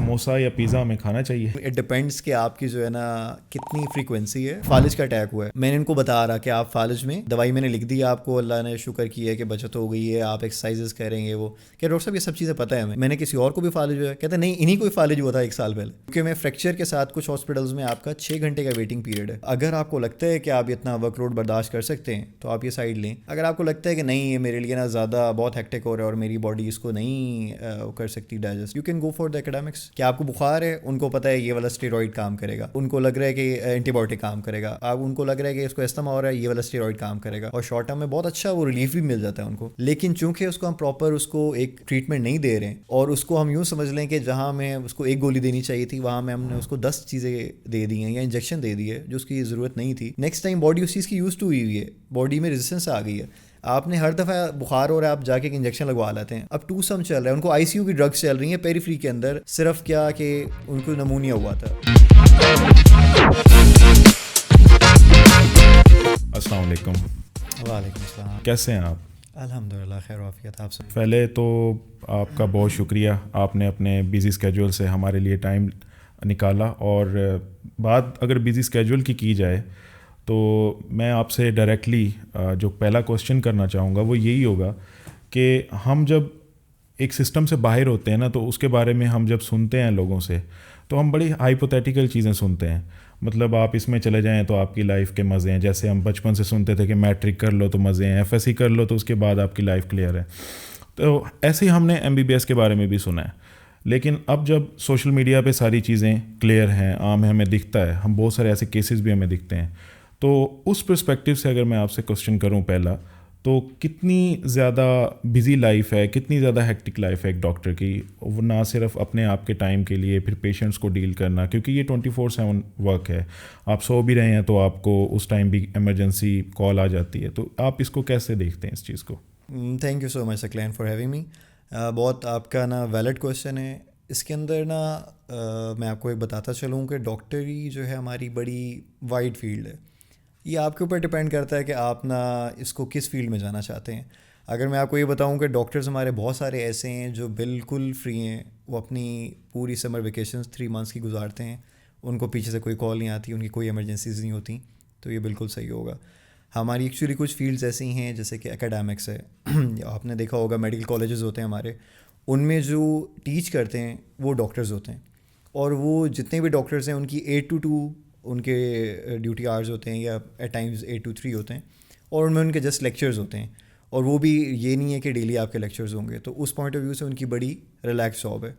سموسا یا پیزا ہمیں کھانا چاہیے؟ اٹ ڈپینڈس کہ آپ کی جو ہے نا کتنی فریکوینسی ہے. فالج کا اٹیک ہوا ہے, میں نے ان کو بتا رہا کہ آپ فالج میں دوائی میں نے لکھ دی آپ کو, اللہ نے شکر کیا ہے کہ بچت ہو گئی ہے, آپ ایکسرسائزز کریں گے. وہ کہ ڈاکٹر صاحب یہ سب چیزیں پتہ ہے ہمیں. میں نے کسی اور کو بھی فالج ہوا ہے, کہتے ہیں نہیں انہیں کوئی فالج ہوا تھا 1 سال پہلے. کیونکہ میں فریکچر کے ساتھ کچھ ہاسپٹلز میں آپ کا 6 گھنٹے کا ویٹنگ پیریڈ ہے. اگر آپ کو لگتا ہے کہ آپ اتنا ورک لوڈ برداشت کر سکتے ہیں تو آپ یہ سائڈ لیں. اگر آپ کو لگتا ہے کہ نہیں یہ میرے لیے نا زیادہ بہت ہیکٹک ہو رہا ہے اور میری باڈی اس کو نہیں کر سکتی digest, you can go for the academics. کہ آپ کو بخار ہے, ان کو پتہ ہے یہ والا اسٹیرائڈ کام کرے گا, ان کو لگ رہا ہے کہ اینٹی بایوٹک کام کرے گا, آپ ان کو لگ رہا ہے کہ اس کو استما ہو رہا ہے, یہ والا اسٹیرائڈ کام کرے گا, اور شارٹ ٹرم میں بہت اچھا وہ ریلیف بھی مل جاتا ہے ان کو. لیکن چونکہ اس کو ہم پراپر اس کو ایک ٹریٹمنٹ نہیں دے رہے ہیں, اور اس کو ہم یوں سمجھ لیں کہ جہاں ہمیں اس کو 1 گولی دینی چاہیے تھی وہاں میں ہم نے اس کو 10 چیزیں دے دی ہیں یا انجیکشن دے دی ہے جو اس کی ضرورت نہیں تھی. نیکسٹ ٹائم باڈی اس چیز کی یوز ٹو ہوئی ہے, باڈی میں ریزسٹنس آ گئی ہے. آپ نے ہر دفعہ بخار ہو رہا ہے آپ جا کے ایک انجیکشن لگوا لیتے ہیں. اب 2 سم چل رہا ہے, ان کو آئی سی یو کی ڈرگس چل رہی ہیں پیری فری کے اندر, صرف کیا کہ ان کو نمونیا ہوا تھا. السلام علیکم. وعلیکم السلام. کیسے ہیں آپ؟ الحمدللہ خیر وعافیت. آپ سے پہلے تو آپ کا بہت شکریہ, آپ نے اپنے بیزی اسکیجول سے ہمارے لیے ٹائم نکالا. اور بات اگر بیزی اسکیجول کی جائے تو میں آپ سے ڈائریکٹلی جو پہلا کوسچن کرنا چاہوں گا وہ یہی ہوگا کہ ہم جب ایک سسٹم سے باہر ہوتے ہیں نا تو اس کے بارے میں ہم جب سنتے ہیں لوگوں سے تو ہم بڑی ہائپوتھیٹیکل چیزیں سنتے ہیں. مطلب آپ اس میں چلے جائیں تو آپ کی لائف کے مزے ہیں, جیسے ہم بچپن سے سنتے تھے کہ میٹرک کر لو تو مزے ہیں, ایف ایس سی کر لو تو اس کے بعد آپ کی لائف کلیئر ہے. تو ایسے ہی ہم نے ایم بی بی ایس کے بارے میں بھی سنا ہے. لیکن اب جب سوشل میڈیا پہ ساری چیزیں کلیئر ہیں, عام ہے, ہمیں دکھتا ہے, ہم بہت سارے ایسے کیسز بھی ہمیں دکھتے ہیں. تو اس پرسپیکٹیو سے اگر میں آپ سے کوسچن کروں پہلا, تو کتنی زیادہ بزی لائف ہے, کتنی زیادہ ہیکٹک لائف ہے ایک ڈاکٹر کی, وہ نہ صرف اپنے آپ کے ٹائم کے لیے پھر پیشنٹس کو ڈیل کرنا, کیونکہ یہ 24/7 ورک ہے. آپ سو بھی رہے ہیں تو آپ کو اس ٹائم بھی ایمرجنسی کال آ جاتی ہے. تو آپ اس کو کیسے دیکھتے ہیں اس چیز کو؟ Thank you so much Saqlain for having me. بہت آپ کا نا ویلڈ کویشچن ہے. اس کے اندر نا میں آپ کو ایک بتاتا چلوں کہ ڈاکٹری جو ہے ہماری بڑی وائڈ فیلڈ ہے. یہ آپ کے اوپر ڈپینڈ کرتا ہے کہ آپ نا اس کو کس فیلڈ میں جانا چاہتے ہیں. اگر میں آپ کو یہ بتاؤں کہ ڈاکٹرز ہمارے بہت سارے ایسے ہیں جو بالکل فری ہیں, وہ اپنی پوری سمر ویکیشنز 3 منتھس کی گزارتے ہیں, ان کو پیچھے سے کوئی کال نہیں آتی, ان کی کوئی ایمرجنسیز نہیں ہوتی, تو یہ بالکل صحیح ہوگا. ہماری ایکچولی کچھ فیلڈز ایسی ہیں جیسے کہ اکیڈیمکس ہے. آپ نے دیکھا ہوگا میڈیکل کالجز ہوتے ہیں ہمارے, ان میں جو ٹیچ کرتے ہیں وہ ڈاکٹرز ہوتے ہیں, اور وہ جتنے بھی ڈاکٹرز ہیں ان کی 8 to 2 ان کے ڈیوٹی آورز ہوتے ہیں, یا ایٹ ٹائمز 8 to 3 ہوتے ہیں, اور ان میں ان کے جسٹ لیکچرز ہوتے ہیں, اور وہ بھی یہ نہیں ہے کہ ڈیلی آپ کے لیکچرز ہوں گے. تو اس پوائنٹ آف ویو سے ان کی بڑی ریلیکس جاب ہے.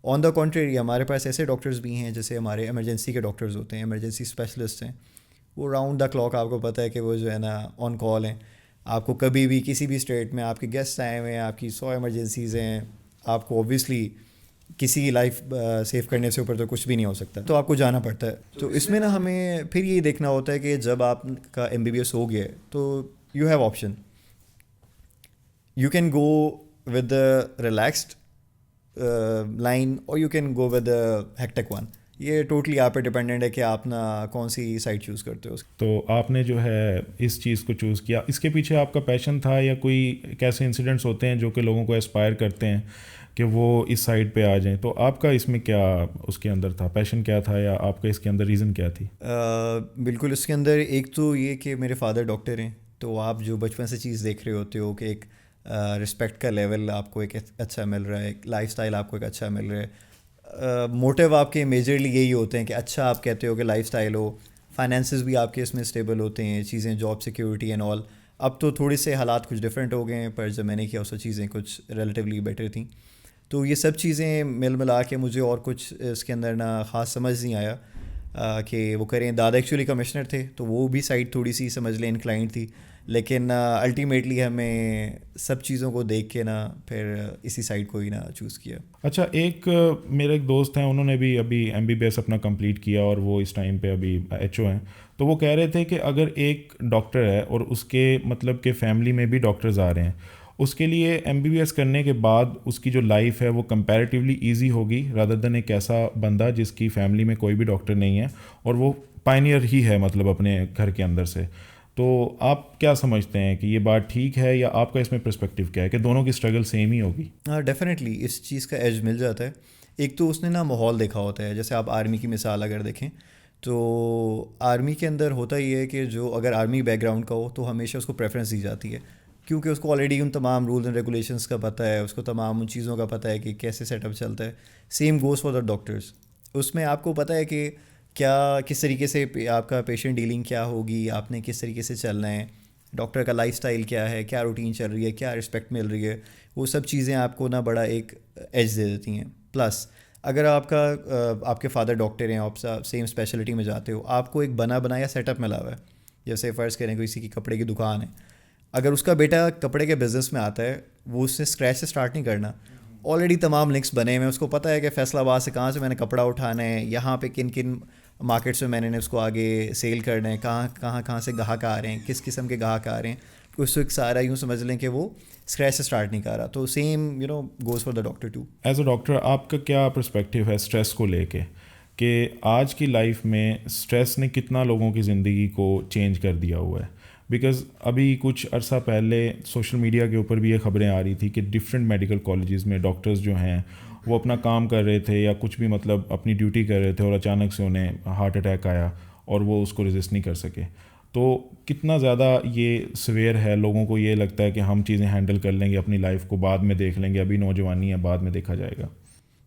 آن دا کنٹریری ہمارے پاس ایسے ڈاکٹرز بھی ہیں جیسے ہمارے ایمرجنسی کے ڈاکٹرز ہوتے ہیں, ایمرجنسی اسپیشلسٹ ہیں, وہ راؤنڈ دا کلاک آپ کو پتہ ہے کہ وہ جو ہے نا آن کال ہیں. آپ کو کبھی بھی کسی بھی اسٹیٹ میں آپ کے گیسٹ آئے ہوئے ہیں, آپ کی 100 ایمرجنسیز ہیں, آپ کو اوبویسلی کسی کی لائف سیو کرنے سے اوپر تو کچھ بھی نہیں ہو سکتا, تو آپ کو جانا پڑتا ہے. تو اس میں نا ہمیں پھر یہ دیکھنا ہوتا ہے کہ جب آپ کا ایم بی بی ایس ہو گیا ہے تو you have option. You can go with the relaxed line اور you can go with the hectic one. یہ ٹوٹلی آپ پہ ڈپینڈنٹ ہے کہ آپ نا کون سی سائٹ چوز کرتے ہو. تو آپ نے جو ہے اس چیز کو چوز کیا, اس کے پیچھے آپ کا پیشن تھا یا کوئی کیسے انسیڈنٹس ہوتے ہیں جو کہ لوگوں کو انسپائر کرتے ہیں کہ وہ اس سائڈ پہ آ جائیں؟ تو آپ کا اس میں کیا اس کے اندر تھا, پیشن کیا تھا, یا آپ کا اس کے اندر ریزن کیا تھی؟ بالکل, اس کے اندر ایک تو یہ کہ میرے فادر ڈاکٹر ہیں, تو آپ جو بچپن سے چیز دیکھ رہے ہوتے ہو کہ ایک رسپیکٹ کا لیول آپ کو ایک اچھا مل رہا ہے, ایک لائف اسٹائل آپ کو ایک اچھا مل رہا ہے. موٹیو آپ کے میجرلی یہی ہوتے ہیں کہ اچھا آپ کہتے ہو کہ لائف اسٹائل ہو, فائنینسز بھی آپ کے اس میں اسٹیبل ہوتے ہیں, چیزیں جاب سیکیورٹی اینڈ آل. اب تو تھوڑے سے حالات کچھ ڈفرینٹ ہو گئے ہیں, پر جب میں نے کیا اس وقت چیزیں کچھ ریلیٹیولی بیٹر تھیں. تو یہ سب چیزیں مل ملا کے مجھے اور کچھ اس کے اندر نا خاص سمجھ نہیں آیا کہ وہ کریں. دادا ایکچولی کمشنر تھے, تو وہ بھی سائڈ تھوڑی سی سمجھ لیں انکلائنڈ تھی, لیکن الٹیمیٹلی ہمیں سب چیزوں کو دیکھ کے نا پھر اسی سائڈ کو ہی نا چوز کیا. اچھا, ایک میرے ایک دوست ہیں, انہوں نے بھی ابھی ایم بی بی ایس اپنا کمپلیٹ کیا اور وہ اس ٹائم پہ ابھی ایچ او ہیں. تو وہ کہہ رہے تھے کہ اگر ایک ڈاکٹر ہے اور اس کے مطلب کہ فیملی میں بھی ڈاکٹرز آ رہے ہیں, اس کے لیے ایم بی بی ایس کرنے کے بعد اس کی جو لائف ہے وہ کمپیریٹیولی ایزی ہوگی رادر دین ایک ایسا بندہ جس کی فیملی میں کوئی بھی ڈاکٹر نہیں ہے اور وہ پائنیئر ہی ہے مطلب اپنے گھر کے اندر سے. تو آپ کیا سمجھتے ہیں کہ یہ بات ٹھیک ہے, یا آپ کا اس میں پرسپیکٹیو کیا ہے کہ دونوں کی اسٹرگل سیم ہی ہوگی؟ ہاں ڈیفینیٹلی اس چیز کا ایج مل جاتا ہے. ایک تو اس نے نا ماحول دیکھا ہوتا ہے. جیسے آپ آرمی کی مثال اگر دیکھیں تو آرمی کے اندر ہوتا یہ ہے کہ جو اگر آرمی بیک گراؤنڈ کا ہو تو ہمیشہ اس کو پریفرنس دی جاتی ہے, کیونکہ اس کو آلریڈی ان تمام رولز اینڈ ریگولیشنس کا پتہ ہے, اس کو تمام ان چیزوں کا پتہ ہے کہ کیسے سیٹ اپ چلتا ہے. Same goes for the doctors. اس میں آپ کو پتہ ہے کہ کیا کس طریقے سے آپ کا پیشنٹ ڈیلنگ کیا ہوگی, آپ نے کس طریقے سے چلنا ہے, ڈاکٹر کا لائف سٹائل کیا ہے, کیا روٹین چل رہی ہے, کیا رسپیکٹ مل رہی ہے. وہ سب چیزیں آپ کو نا بڑا ایک ایج دے دیتی ہیں. پلس اگر آپ کے فادر ڈاکٹر ہیں, آپ سیم اسپیشلٹی میں جاتے ہو, آپ کو ایک بنا بنایا سیٹ اپ ملا ہوا ہے. جیسے فرض کریں کسی کی کپڑے کی دکان ہے, اگر اس کا بیٹا کپڑے کے بزنس میں آتا ہے, وہ اس سے اسکریچ سے اسٹارٹ نہیں کرنا. آلریڈی تمام لنکس بنے ہوئے ہیں, اس کو پتہ ہے کہ فیصل آباد سے کہاں سے میں نے کپڑا اٹھانا ہے, یہاں پہ کن کن مارکیٹس میں نے اس کو آگے سیل کرنا ہے, کہاں سے گاہک آ رہے ہیں, کس قسم کے گاہک آ رہے ہیں. اس وقت سارا یوں سمجھ لیں کہ وہ اسکریچ سے اسٹارٹ نہیں کر رہا. تو same goes for the doctor too. As a doctor آپ کا کیا پرسپیکٹیو ہے اسٹریس کو لے کے, کہ آج کی لائف میں اسٹریس نے کتنا لوگوں کی زندگی کو چینج کر دیا ہوا ہے؟ بیکاز ابھی کچھ عرصہ پہلے سوشل میڈیا کے اوپر بھی یہ خبریں آ رہی تھی کہ ڈفرینٹ میڈیکل کالجز میں ڈاکٹرز جو ہیں وہ اپنا کام کر رہے تھے یا کچھ بھی مطلب اپنی ڈیوٹی کر رہے تھے اور اچانک سے انہیں ہارٹ اٹیک آیا اور وہ اس کو ریزسٹ نہیں کر سکے. تو کتنا زیادہ یہ سویئر ہے, لوگوں کو یہ لگتا ہے کہ ہم چیزیں ہینڈل کر لیں گے, اپنی لائف کو بعد میں دیکھ لیں گے, ابھی نوجوانی ہے بعد میں دیکھا جائے گا.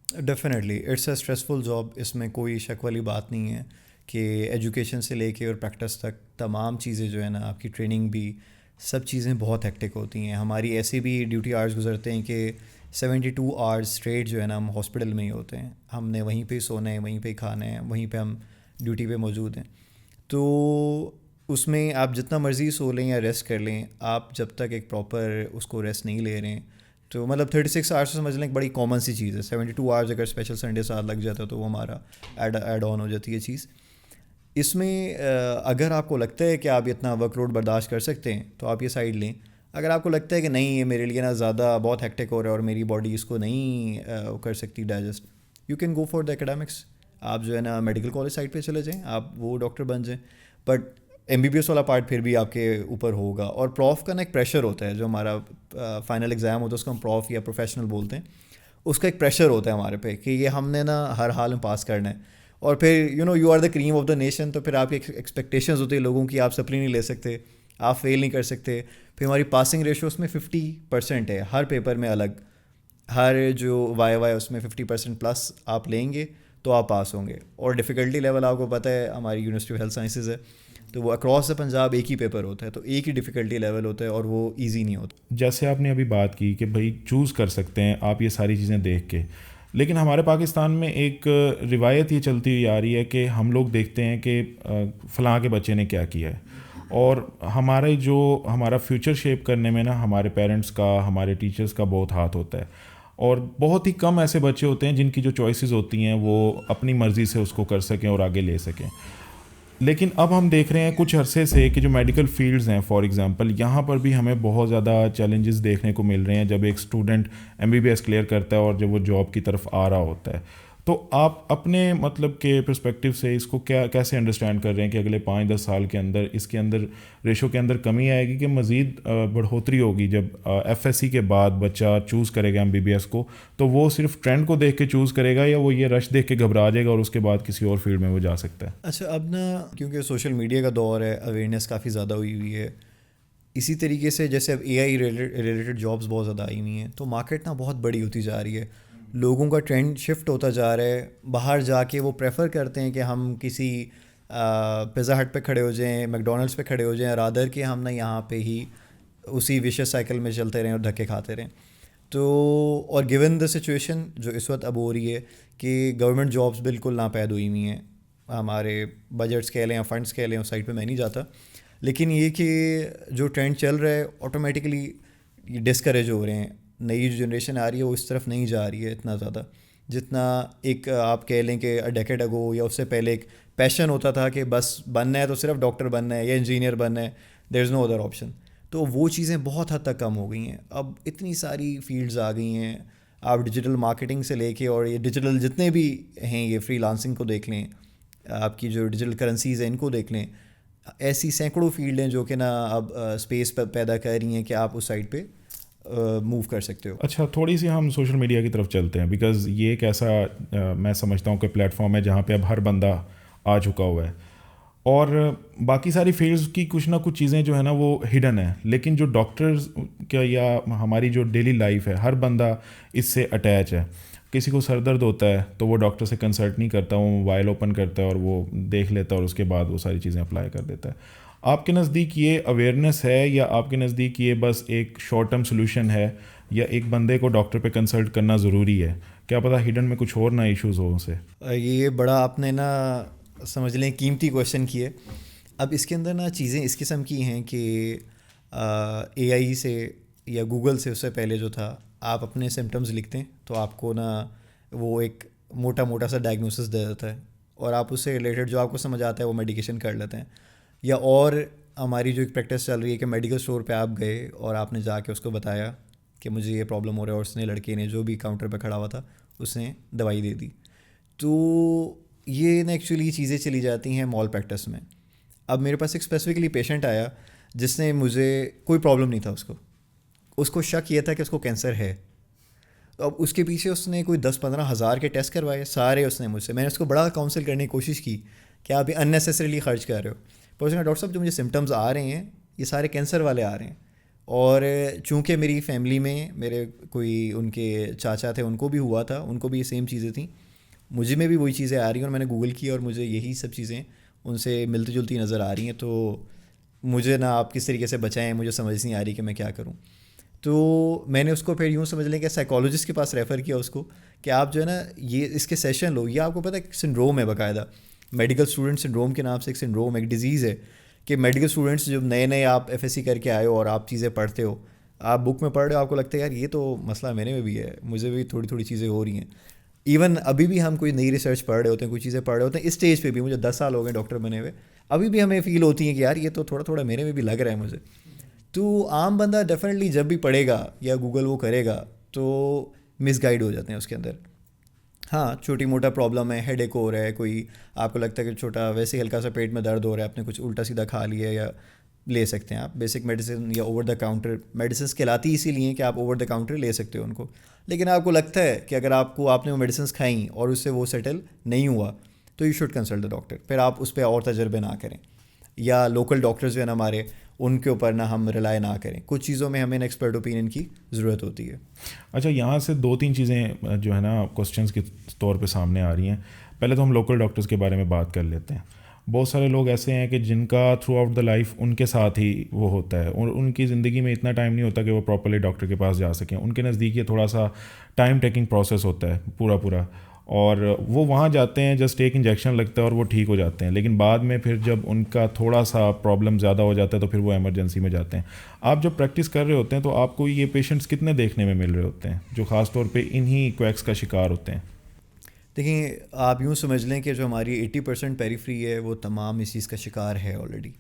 Definitely it's a stressful job, اس میں کوئی شک والی بات نہیں ہے کہ ایجوکیشن سے لے کے اور پریکٹس تک تمام چیزیں جو ہے نا, آپ کی ٹریننگ بھی, سب چیزیں بہت ہیکٹک ہوتی ہیں. ہماری ایسے بھی ڈیوٹی آورس گزرتے ہیں کہ 72 آورس اسٹریٹ جو ہے نا ہم ہاسپٹل میں ہی ہوتے ہیں. ہم نے وہیں پہ سونا ہے, وہیں پہ کھانا ہے, وہیں پہ ہم ڈیوٹی پہ موجود ہیں. تو اس میں آپ جتنا مرضی سو لیں یا ریسٹ کر لیں, آپ جب تک ایک پراپر اس کو ریسٹ نہیں لے رہے ہیں, تو مطلب 36 آورس سے سمجھ لیں ایک بڑی کامن سی چیز ہے. 72 آورس اگر اسپیشل سنڈے ساتھ لگ جاتا ہے تو وہ ہمارا ایڈ آن ہو جاتی ہے چیز. اس میں اگر آپ کو لگتا ہے کہ آپ اتنا ورک لوڈ برداشت کر سکتے ہیں تو آپ یہ سائڈ لیں. اگر آپ کو لگتا ہے کہ نہیں, یہ میرے لیے نا زیادہ بہت ہیکٹک ہو رہا ہے اور میری باڈی اس کو نہیں کر سکتی digest, you can go for the academics. آپ جو ہے نا میڈیکل کالج سائڈ پہ چلے جائیں, آپ وہ ڈاکٹر بن جائیں. بٹ MBBS والا پارٹ پھر بھی آپ کے اوپر ہوگا. اور پروف کا نا ایک پریشر ہوتا ہے, جو ہمارا فائنل ایگزام ہوتا ہے اس کو ہم پروف یا پروفیشنل بولتے ہیں. اس کا ایک پریشر ہوتا ہے ہمارے پہ کہ یہ ہم نے نا ہر حال میں پاس کرنا ہے. اور پھر you are the cream of the nation, تو پھر آپ کی ایکسپیکٹیشنز ہوتی ہے لوگوں کی, آپ سپلی نہیں لے سکتے, آپ فیل نہیں کر سکتے. پھر ہماری پاسنگ ریشو اس میں 50% ہے ہر پیپر میں الگ, ہر جو وائی اس میں 50% پلس آپ لیں گے تو آپ پاس ہوں گے. اور ڈیفیکلٹی لیول آپ کو پتہ ہے ہماری یونیورسٹی آف ہیلتھ سائنسز ہے, تو وہ اکراس دا پنجاب ایک ہی پیپر ہوتا ہے, تو ایک ہی ڈیفیکلٹی لیول ہوتا ہے اور وہ ایزی نہیں ہوتا. جیسے آپ نے ابھی بات کی کہ بھائی چوز کر سکتے ہیں آپ یہ ساری چیزیں دیکھ کے, لیکن ہمارے پاکستان میں ایک روایت یہ چلتی ہوئی آ رہی ہے کہ ہم لوگ دیکھتے ہیں کہ فلاں کے بچے نے کیا کیا ہے, اور ہمارا فیوچر شیپ کرنے میں نا ہمارے پیرنٹس کا, ہمارے ٹیچرس کا بہت ہاتھ ہوتا ہے. اور بہت ہی کم ایسے بچے ہوتے ہیں جن کی جو چوائسیز ہوتی ہیں وہ اپنی مرضی سے اس کو کر سکیں اور آگے لے سکیں. لیکن اب ہم دیکھ رہے ہیں کچھ عرصے سے کہ جو میڈیکل فیلڈز ہیں فار ایگزامپل, یہاں پر بھی ہمیں بہت زیادہ چیلنجز دیکھنے کو مل رہے ہیں جب ایک اسٹوڈنٹ MBBS کلیئر کرتا ہے اور جب وہ جاب کی طرف آ رہا ہوتا ہے. تو آپ اپنے مطلب کہ پرسپیکٹیو سے اس کو کیسے انڈرسٹینڈ کر رہے ہیں کہ اگلے 5-10 سال کے اندر اس کے اندر ریشو کے اندر کمی آئے گی کہ مزید بڑھوتری ہوگی جب FSC کے بعد بچہ چوز کرے گا MBBS کو, تو وہ صرف ٹرینڈ کو دیکھ کے چوز کرے گا یا وہ یہ رش دیکھ کے گھبرا جائے گا اور اس کے بعد کسی اور فیلڈ میں وہ جا سکتا ہے؟ اچھا, اب نا کیونکہ سوشل میڈیا کا دور ہے, اویئرنیس کافی زیادہ ہوئی ہے. اسی طریقے سے جیسے اب AI ریلیٹڈ جابس بہت زیادہ آئی ہوئی ہیں, تو مارکیٹ نا بہت بڑی ہوتی جا رہی ہے. لوگوں کا ٹرینڈ شفٹ ہوتا جا رہا ہے, باہر جا کے وہ پریفر کرتے ہیں کہ ہم کسی پیزا ہٹ پہ کھڑے ہو جائیں, میکڈونلڈس پہ کھڑے ہو جائیں, رادر کہ ہم نا یہاں پہ ہی اسی ویشیس سائیکل میں چلتے رہیں اور دھکے کھاتے رہیں. تو اور گیون دا سچویشن جو اس وقت اب ہو رہی ہے کہ گورنمنٹ جابس بالکل ناپید ہوئی ہوئی ہیں, ہمارے بجٹس کہہ لیں یا فنڈس کہہ لیں, اس سائڈ پہ میں نہیں جاتا, لیکن یہ کہ جو ٹرینڈ چل رہا ہے آٹومیٹکلی ڈسکریج ہو رہے ہیں. نئی جو جنریشن آ رہی ہے وہ اس طرف نہیں جا رہی ہے اتنا زیادہ جتنا ایک آپ کہہ لیں کہ ڈیکیڈ اگو یا اس سے پہلے ایک پیشن ہوتا تھا کہ بس بننا ہے تو صرف ڈاکٹر بننا ہے یا انجینئر بننا ہے, دیر از نو ادر آپشن. تو وہ چیزیں بہت حد تک کم ہو گئی ہیں. اب اتنی ساری فیلڈز آ گئی ہیں, آپ ڈیجیٹل مارکیٹنگ سے لے کے اور یہ ڈیجیٹل جتنے بھی ہیں, یہ فری لانسنگ کو دیکھ لیں, آپ کی جو ڈیجیٹل کرنسیز ہیں ان کو دیکھ لیں, ایسی سینکڑوں فیلڈ ہیں جو کہ نا اب اسپیس پیدا کر رہی ہیں کہ آپ اس سائڈ پہ موو کر سکتے ہو. اچھا تھوڑی سی ہم سوشل میڈیا کی طرف چلتے ہیں، بیکاز یہ ایک ایسا میں سمجھتا ہوں کہ پلیٹ فارم ہے جہاں پہ اب ہر بندہ آ چکا ہوا ہے، اور باقی ساری فیلڈز کی کچھ نہ کچھ چیزیں جو ہے نا وہ ہڈن ہیں، لیکن جو ڈاکٹرز کا یا ہماری جو ڈیلی لائف ہے ہر بندہ اس سے اٹیچ ہے. کسی کو سر درد ہوتا ہے تو وہ ڈاکٹر سے کنسلٹ نہیں کرتا، وہ موبائل اوپن کرتا ہے اور وہ دیکھ لیتا ہے اور اس کے بعد وہ ساری چیزیں اپلائی کر دیتا ہے. آپ کے نزدیک یہ اویئرنیس ہے یا آپ کے نزدیک یہ بس ایک شارٹ ٹرم سلوشن ہے، یا ایک بندے کو ڈاکٹر پہ کنسلٹ کرنا ضروری ہے؟ کیا پتہ ہڈن میں کچھ اور نہ ایشوز ہوں اسے. یہ بڑا آپ نے نا سمجھ لیں قیمتی کویشچن کیے. اب اس کے اندر نا چیزیں اس قسم کی ہیں کہ اے آئی سے یا گوگل سے اس سے پہلے جو تھا آپ اپنے سمٹمز لکھتے ہیں تو آپ کو نا وہ ایک موٹا موٹا سا ڈائگنوسس دے دیتا ہے، اور آپ اس سے ریلیٹڈ جو آپ کو سمجھ آتا ہے وہ میڈیکیشن کر لیتے ہیں. یا اور ہماری جو ایک پریکٹس چل رہی ہے کہ میڈیکل اسٹور پہ آپ گئے اور آپ نے جا کے اس کو بتایا کہ مجھے یہ پرابلم ہو رہا ہے، اور اس نے لڑکے نے جو بھی کاؤنٹر پہ کھڑا ہوا تھا اس نے دوائی دے دی. تو یہ نا ایکچولی چیزیں چلی جاتی ہیں مال پریکٹس میں. اب میرے پاس ایک اسپیسیفکلی پیشنٹ آیا جس نے مجھے کوئی پرابلم نہیں تھا، اس کو شک یہ تھا کہ اس کو کینسر ہے. تو اب اس کے پیچھے اس نے کوئی 10-15 ہزار کے ٹیسٹ کروائے سارے اس نے مجھ سے. میں نے اس کو بڑا کاؤنسل کرنے کی کوشش کی کہ آپ یہ اننیسیسریلی خرچ کر رہے ہو. پر اس نے ڈاکٹر صاحب جو مجھے سمٹمز آ رہے ہیں یہ سارے کینسر والے آ رہے ہیں، اور چونکہ میری فیملی میں میرے کوئی ان کے چاچا تھے ان کو بھی ہوا تھا، ان کو بھی یہ سیم چیزیں تھیں، مجھے میں بھی وہی چیزیں آ رہی ہیں، اور میں نے گوگل کی اور مجھے یہی سب چیزیں ان سے ملتی جلتی نظر آ رہی ہیں. تو مجھے نا آپ کس طریقے سے بچائیں، مجھے سمجھ نہیں آ رہی کہ میں کیا کروں. تو میں نے اس کو پھر یوں سمجھ لیں کہ سائیکالوجسٹ کے پاس ریفر کیا اس کو کہ آپ جو ہے نا یہ اس کے سیشن لو. یہ آپ کو پتہ ہے سنڈروم ہے باقاعدہ، میڈیکل اسٹوڈنٹ سنڈروم کے نام سے ایک سنڈروم، ایک ڈیزیز ہے کہ میڈیکل اسٹوڈنٹس جب نئے آپ ایف ایس سی کر کے آئے ہو اور آپ چیزیں پڑھتے ہو، آپ بک میں پڑھ رہے ہو، آپ کو لگتا ہے یار یہ تو مسئلہ میرے میں بھی ہے، مجھے بھی تھوڑی تھوڑی چیزیں ہو رہی ہیں. ایون ابھی بھی ہم کوئی نئی ریسرچ پڑھ رہے ہوتے ہیں، کوئی چیزیں پڑھ رہے ہوتے ہیں، اس اسٹیج پہ بھی مجھے 10 سال ہو گئے ڈاکٹر بنے ہوئے، ابھی بھی ہمیں فیل ہوتی ہیں کہ یار یہ تو تھوڑا تھوڑا میرے میں بھی لگ رہا ہے مجھے. تو عام بندہ ڈیفینیٹلی جب بھی پڑھے گا یا گوگل وہ کرے گا تو مس گائیڈ ہو جاتے ہیں اس کے اندر. ہاں چھوٹی موٹا پرابلم ہے، ہیڈ ایک ہو رہا ہے، کوئی آپ کو لگتا ہے کہ چھوٹا ویسے ہلکا سا پیٹ میں درد ہو رہا ہے، آپ نے کچھ الٹا سیدھا کھا لیا، یا لے سکتے ہیں آپ بیسک میڈیسن یا اوور دا کاؤنٹر میڈیسنس کہلاتی اسی لیے کہ آپ اوور دا کاؤنٹر لے سکتے ہو ان کو. لیکن آپ کو لگتا ہے کہ اگر آپ نے وہ میڈیسنس کھائیں اور اس سے وہ سیٹل نہیں ہوا تو you should consult the doctor. پھر آپ اس پہ اور تجربے نہ کریں، یا لوکل ڈاکٹرز جو ہیں نا ہمارے ان کے اوپر نہ ہم ریلائی نہ کریں. کچھ چیزوں میں ہمیں ایکسپرٹ اوپینین کی ضرورت ہوتی ہے. اچھا یہاں سے 2-3 چیزیں جو ہے نا کوسچنس کے طور پہ سامنے آ رہی ہیں. پہلے تو ہم لوکل ڈاکٹرز کے بارے میں بات کر لیتے ہیں. بہت سارے لوگ ایسے ہیں کہ جن کا تھرو آؤٹ دا لائف ان کے ساتھ ہی وہ ہوتا ہے، اور ان کی زندگی میں اتنا ٹائم نہیں ہوتا کہ وہ پراپرلی ڈاکٹر کے پاس جا سکیں. ان کے نزدیک یہ تھوڑا سا ٹائم ٹیکنگ پروسیس ہوتا ہے پورا، اور وہ وہاں جاتے ہیں، جسٹ ایک انجیکشن لگتا ہے اور وہ ٹھیک ہو جاتے ہیں. لیکن بعد میں پھر جب ان کا تھوڑا سا پرابلم زیادہ ہو جاتا ہے تو پھر وہ ایمرجنسی میں جاتے ہیں. آپ جب پریکٹس کر رہے ہوتے ہیں تو آپ کو یہ پیشنٹس کتنے دیکھنے میں مل رہے ہوتے ہیں جو خاص طور پہ انہی کویکس کا شکار ہوتے ہیں؟ دیکھیں آپ یوں سمجھ لیں کہ جو ہماری 80% پیریفری ہے وہ تمام اس چیز کا شکار ہے آلریڈی.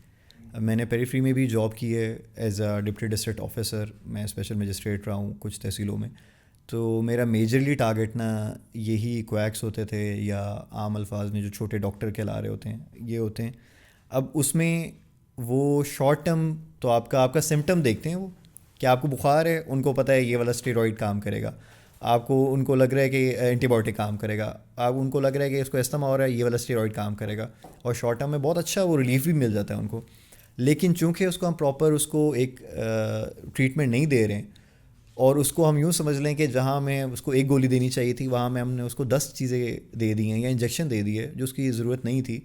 میں نے پیریفری میں بھی جاب کی ہے as a deputy district officer, میں اسپیشل مجسٹریٹ رہا ہوں کچھ تحصیلوں میں. تو میرا میجرلی ٹارگیٹ نا یہی کویکس ہوتے تھے، یا عام الفاظ میں جو چھوٹے ڈاکٹر کہلا رہے ہوتے ہیں یہ ہوتے ہیں. اب اس میں وہ شارٹ ٹرم تو آپ کا سمٹم دیکھتے ہیں، وہ کہ آپ کو بخار ہے، ان کو پتہ ہے یہ والا اسٹیرائڈ کام کرے گا. آپ کو ان کو لگ رہا ہے کہ اینٹی بایوٹک کام کرے گا، آپ ان کو لگ رہا ہے کہ اس کو استما ہو رہا ہے، یہ والا اسٹیرائڈ کام کرے گا، اور شارٹ ٹرم میں بہت اچھا وہ ریلیف بھی مل جاتا ہے ان کو. لیکن چونکہ اس کو ہم پراپر اس کو ایک ٹریٹمنٹ نہیں دے رہے ہیں، اور اس کو ہم یوں سمجھ لیں کہ جہاں میں اس کو ایک گولی دینی چاہیے تھی وہاں میں ہم نے اس کو 10 چیزیں دے دی ہیں یا انجیکشن دے دی ہے جو اس کی ضرورت نہیں تھی.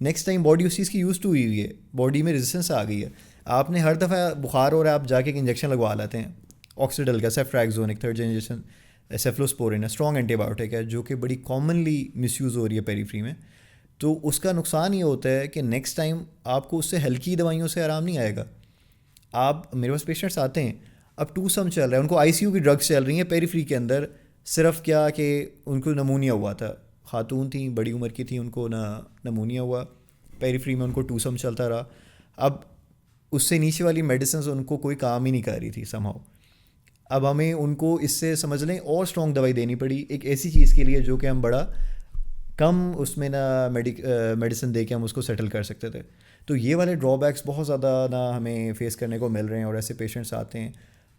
نیکسٹ ٹائم باڈی اس چیز کی یوز ٹو ہوئی ہے، باڈی میں ریزسٹنس آ گئی ہے. آپ نے ہر دفعہ بخار ہو رہا ہے آپ جا کے ایک انجیکشن لگوا لیتے ہیں آکسیڈل کا، سیفٹریکزون ایک 3rd جنریشن سیفلوسپورین ہے، اسٹرانگ اینٹی بایوٹک ہے جو کہ بڑی کامنلی مس یوز ہو رہی ہے پیریفری میں. تو اس کا نقصان یہ ہوتا ہے کہ نیکسٹ ٹائم آپ کو اس سے ہلکی دوائیوں سے آرام نہیں آئے گا. آپ میرے پاس پیشنٹس آتے ہیں اب 2 سم چل رہا ہے، ان کو ICU کی ڈرگس چل رہی ہیں پیریفری کے اندر، صرف کیا کہ ان کو نمونیا ہوا تھا، خاتون تھیں بڑی عمر کی تھیں، ان کو نمونیا ہوا پیریفری میں، ان کو 2 سم چلتا رہا. اب اس سے نیچے والی میڈیسنز ان کو کوئی کام ہی نہیں کر رہی تھی somehow. اب ہمیں ان کو اس سے سمجھ لیں اور اسٹرانگ دوائی دینی پڑی ایک ایسی چیز کے لیے جو کہ ہم بڑا کم اس میں میڈیسن دے کے ہم اس کو سیٹل کر سکتے تھے. تو یہ والے ڈرا بیکس بہت زیادہ ہمیں فیس کرنے کو مل رہے ہیں، اور ایسے پیشنٹس آتے ہیں.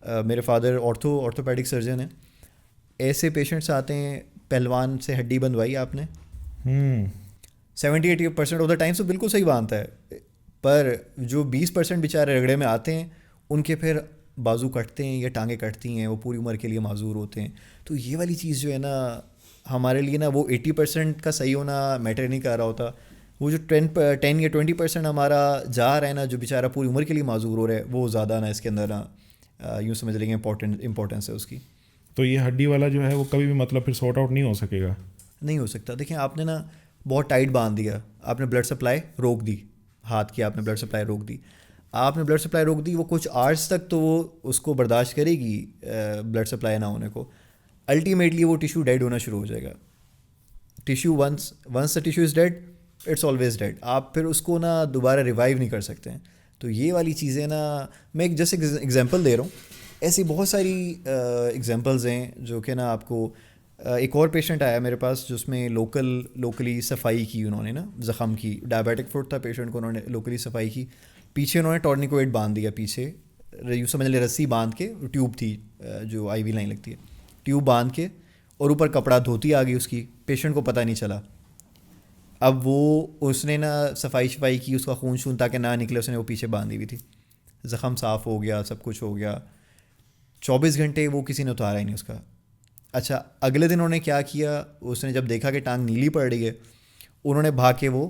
میرے فادر آرتھوپیڈک سرجن ہیں. ایسے پیشنٹس آتے ہیں, پہلوان سے ہڈی بندھوائی آپ نے, 70-80% آف دا ٹائم تو بالکل صحیح باندھتا ہے, پر جو 20% بیچارے رگڑے میں آتے ہیں ان کے پھر بازو کٹتے ہیں یا ٹانگیں کٹتی ہیں, وہ پوری عمر کے لیے معذور ہوتے ہیں. تو یہ والی چیز جو ہے نا ہمارے لیے نا, وہ 80% کا صحیح ہونا میٹر نہیں کر رہا ہوتا, وہ جو 10 یا 20% ہمارا جا رہا ہے نا, جو بیچارہ پوری عمر کے لیے معذور ہو رہا ہے, وہ زیادہ نا اس کے اندر نا یوں سمجھ لیں گے امپورٹنس ہے اس کی. تو یہ ہڈی والا جو ہے وہ کبھی بھی مطلب پھر سارٹ آؤٹ نہیں ہو سکے گا؟ نہیں ہو سکتا. دیکھیں آپ نے نا بہت ٹائٹ باندھ دیا, آپ نے بلڈ سپلائی روک دی, ہاتھ کی آپ نے بلڈ سپلائی روک دی, آپ نے بلڈ سپلائی روک دی, وہ کچھ آورس تک تو وہ اس کو برداشت کرے گی بلڈ سپلائی نہ ہونے کو. الٹیمیٹلی وہ ٹیشو ڈیڈ ہونا شروع ہو جائے گا. Tissue once the tissue is dead, it's always dead. آپ پھر اس کو نا دوبارہ ریوائیو نہیں کر سکتے ہیں. تو یہ والی چیزیں نا, میں ایک جیسے ایگزامپل دے رہا ہوں, ایسی بہت ساری ایگزامپلز ہیں جو کہ نا آپ کو. ایک اور پیشنٹ آیا میرے پاس جس میں لوکلی صفائی کی انہوں نے نا, زخم کی, ڈائبیٹک فوٹ تھا پیشنٹ کو, انہوں نے لوکلی صفائی کی, پیچھے انہوں نے ٹورنیکوئڈ باندھ دیا, پیچھے یوں سمجھ لیں رسی باندھ کے, ٹیوب تھی جو آئی وی لائن لگتی ہے, ٹیوب باندھ کے, اور اوپر کپڑا دھوتی آ گئی اس کی, پیشنٹ کو پتہ نہیں چلا. اب وہ اس نے نا صفائی کی, اس کا خون شون تاکہ نہ نکلے, اس نے وہ پیچھے باندھی ہوئی تھی, زخم صاف ہو گیا, سب کچھ ہو گیا. 24 گھنٹے وہ کسی نے اتارا ہی نہیں اس کا. اچھا اگلے دن انہوں نے کیا کیا, اس نے جب دیکھا کہ ٹانگ نیلی پڑ رہی ہے, انہوں نے بھاگ کے وہ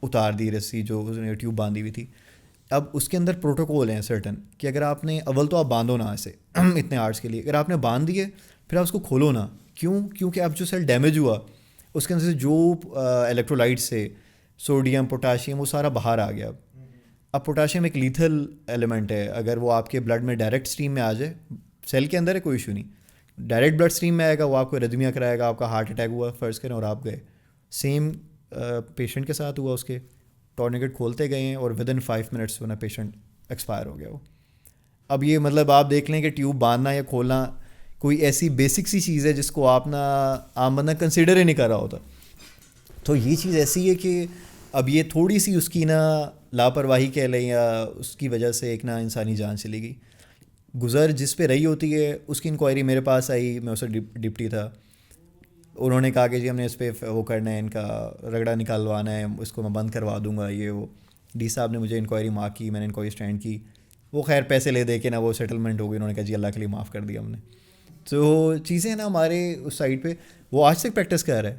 اتار دی رسی جو اس نے ٹیوب باندھی ہوئی تھی. اب اس کے اندر پروٹوکول ہیں سرٹن کہ اگر آپ نے اول تو آپ باندھو نا ایسے اتنے آورس کے لیے, اگر آپ نے باندھ دیے پھر آپ اس کو کھولو نا. کیونکہ اب جو سیل ڈیمیج ہوا اس کے اندر سے جو الیکٹرولائٹس ہے, سوڈیم پوٹاشیم, وہ سارا باہر آ گیا. اب پوٹاشیم ایک لیتھل ایلیمنٹ ہے, اگر وہ آپ کے بلڈ میں ڈائریکٹ اسٹریم میں آ جائے, سیل کے اندر ہے کوئی ایشو نہیں, ڈائریکٹ بلڈ اسٹریم میں آئے گا, وہ آپ کو ارتھمیا کرائے گا, آپ کا ہارٹ اٹیک ہوا فرض کریں اور آپ گئے. سیم پیشنٹ کے ساتھ ہوا, اس کے ٹورنیکٹ کھولتے گئے ہیں اور ودن 5 منٹس نا پیشنٹ ایکسپائر ہو گیا وہ. اب یہ مطلب آپ دیکھ لیں کہ ٹیوب باندھنا یا کھولنا کوئی ایسی بیسک سی چیز ہے جس کو آپ نا عام بندہ کنسیڈر ہی نہیں کر رہا ہوتا. تو یہ چیز ایسی ہے کہ اب یہ تھوڑی سی اس کی نا لاپرواہی کہہ لیں یا اس کی وجہ سے ایک نا انسانی جان چلی گئی. گزر جس پہ رہی ہوتی ہے اس کی انکوائری میرے پاس آئی, میں اسے ڈپٹی تھا, انہوں نے کہا کہ جی ہم نے اس پہ وہ کرنا ہے, ان کا رگڑا نکالوانا ہے, اس کو میں بند کروا دوں گا. یہ وہ ڈی صاحب نے مجھے انکوائری مارک کی, میں نے انکوائری اسٹینڈ کی, وہ خیر پیسے لے دے کے نا وہ سیٹلمنٹ ہو گئی. انہوں نے کہا جی اللہ کے لیے معاف کر دیا ہم نے. تو چیزیں نا ہمارے اس سائڈ پہ وہ آج تک پریکٹس کر رہا ہے.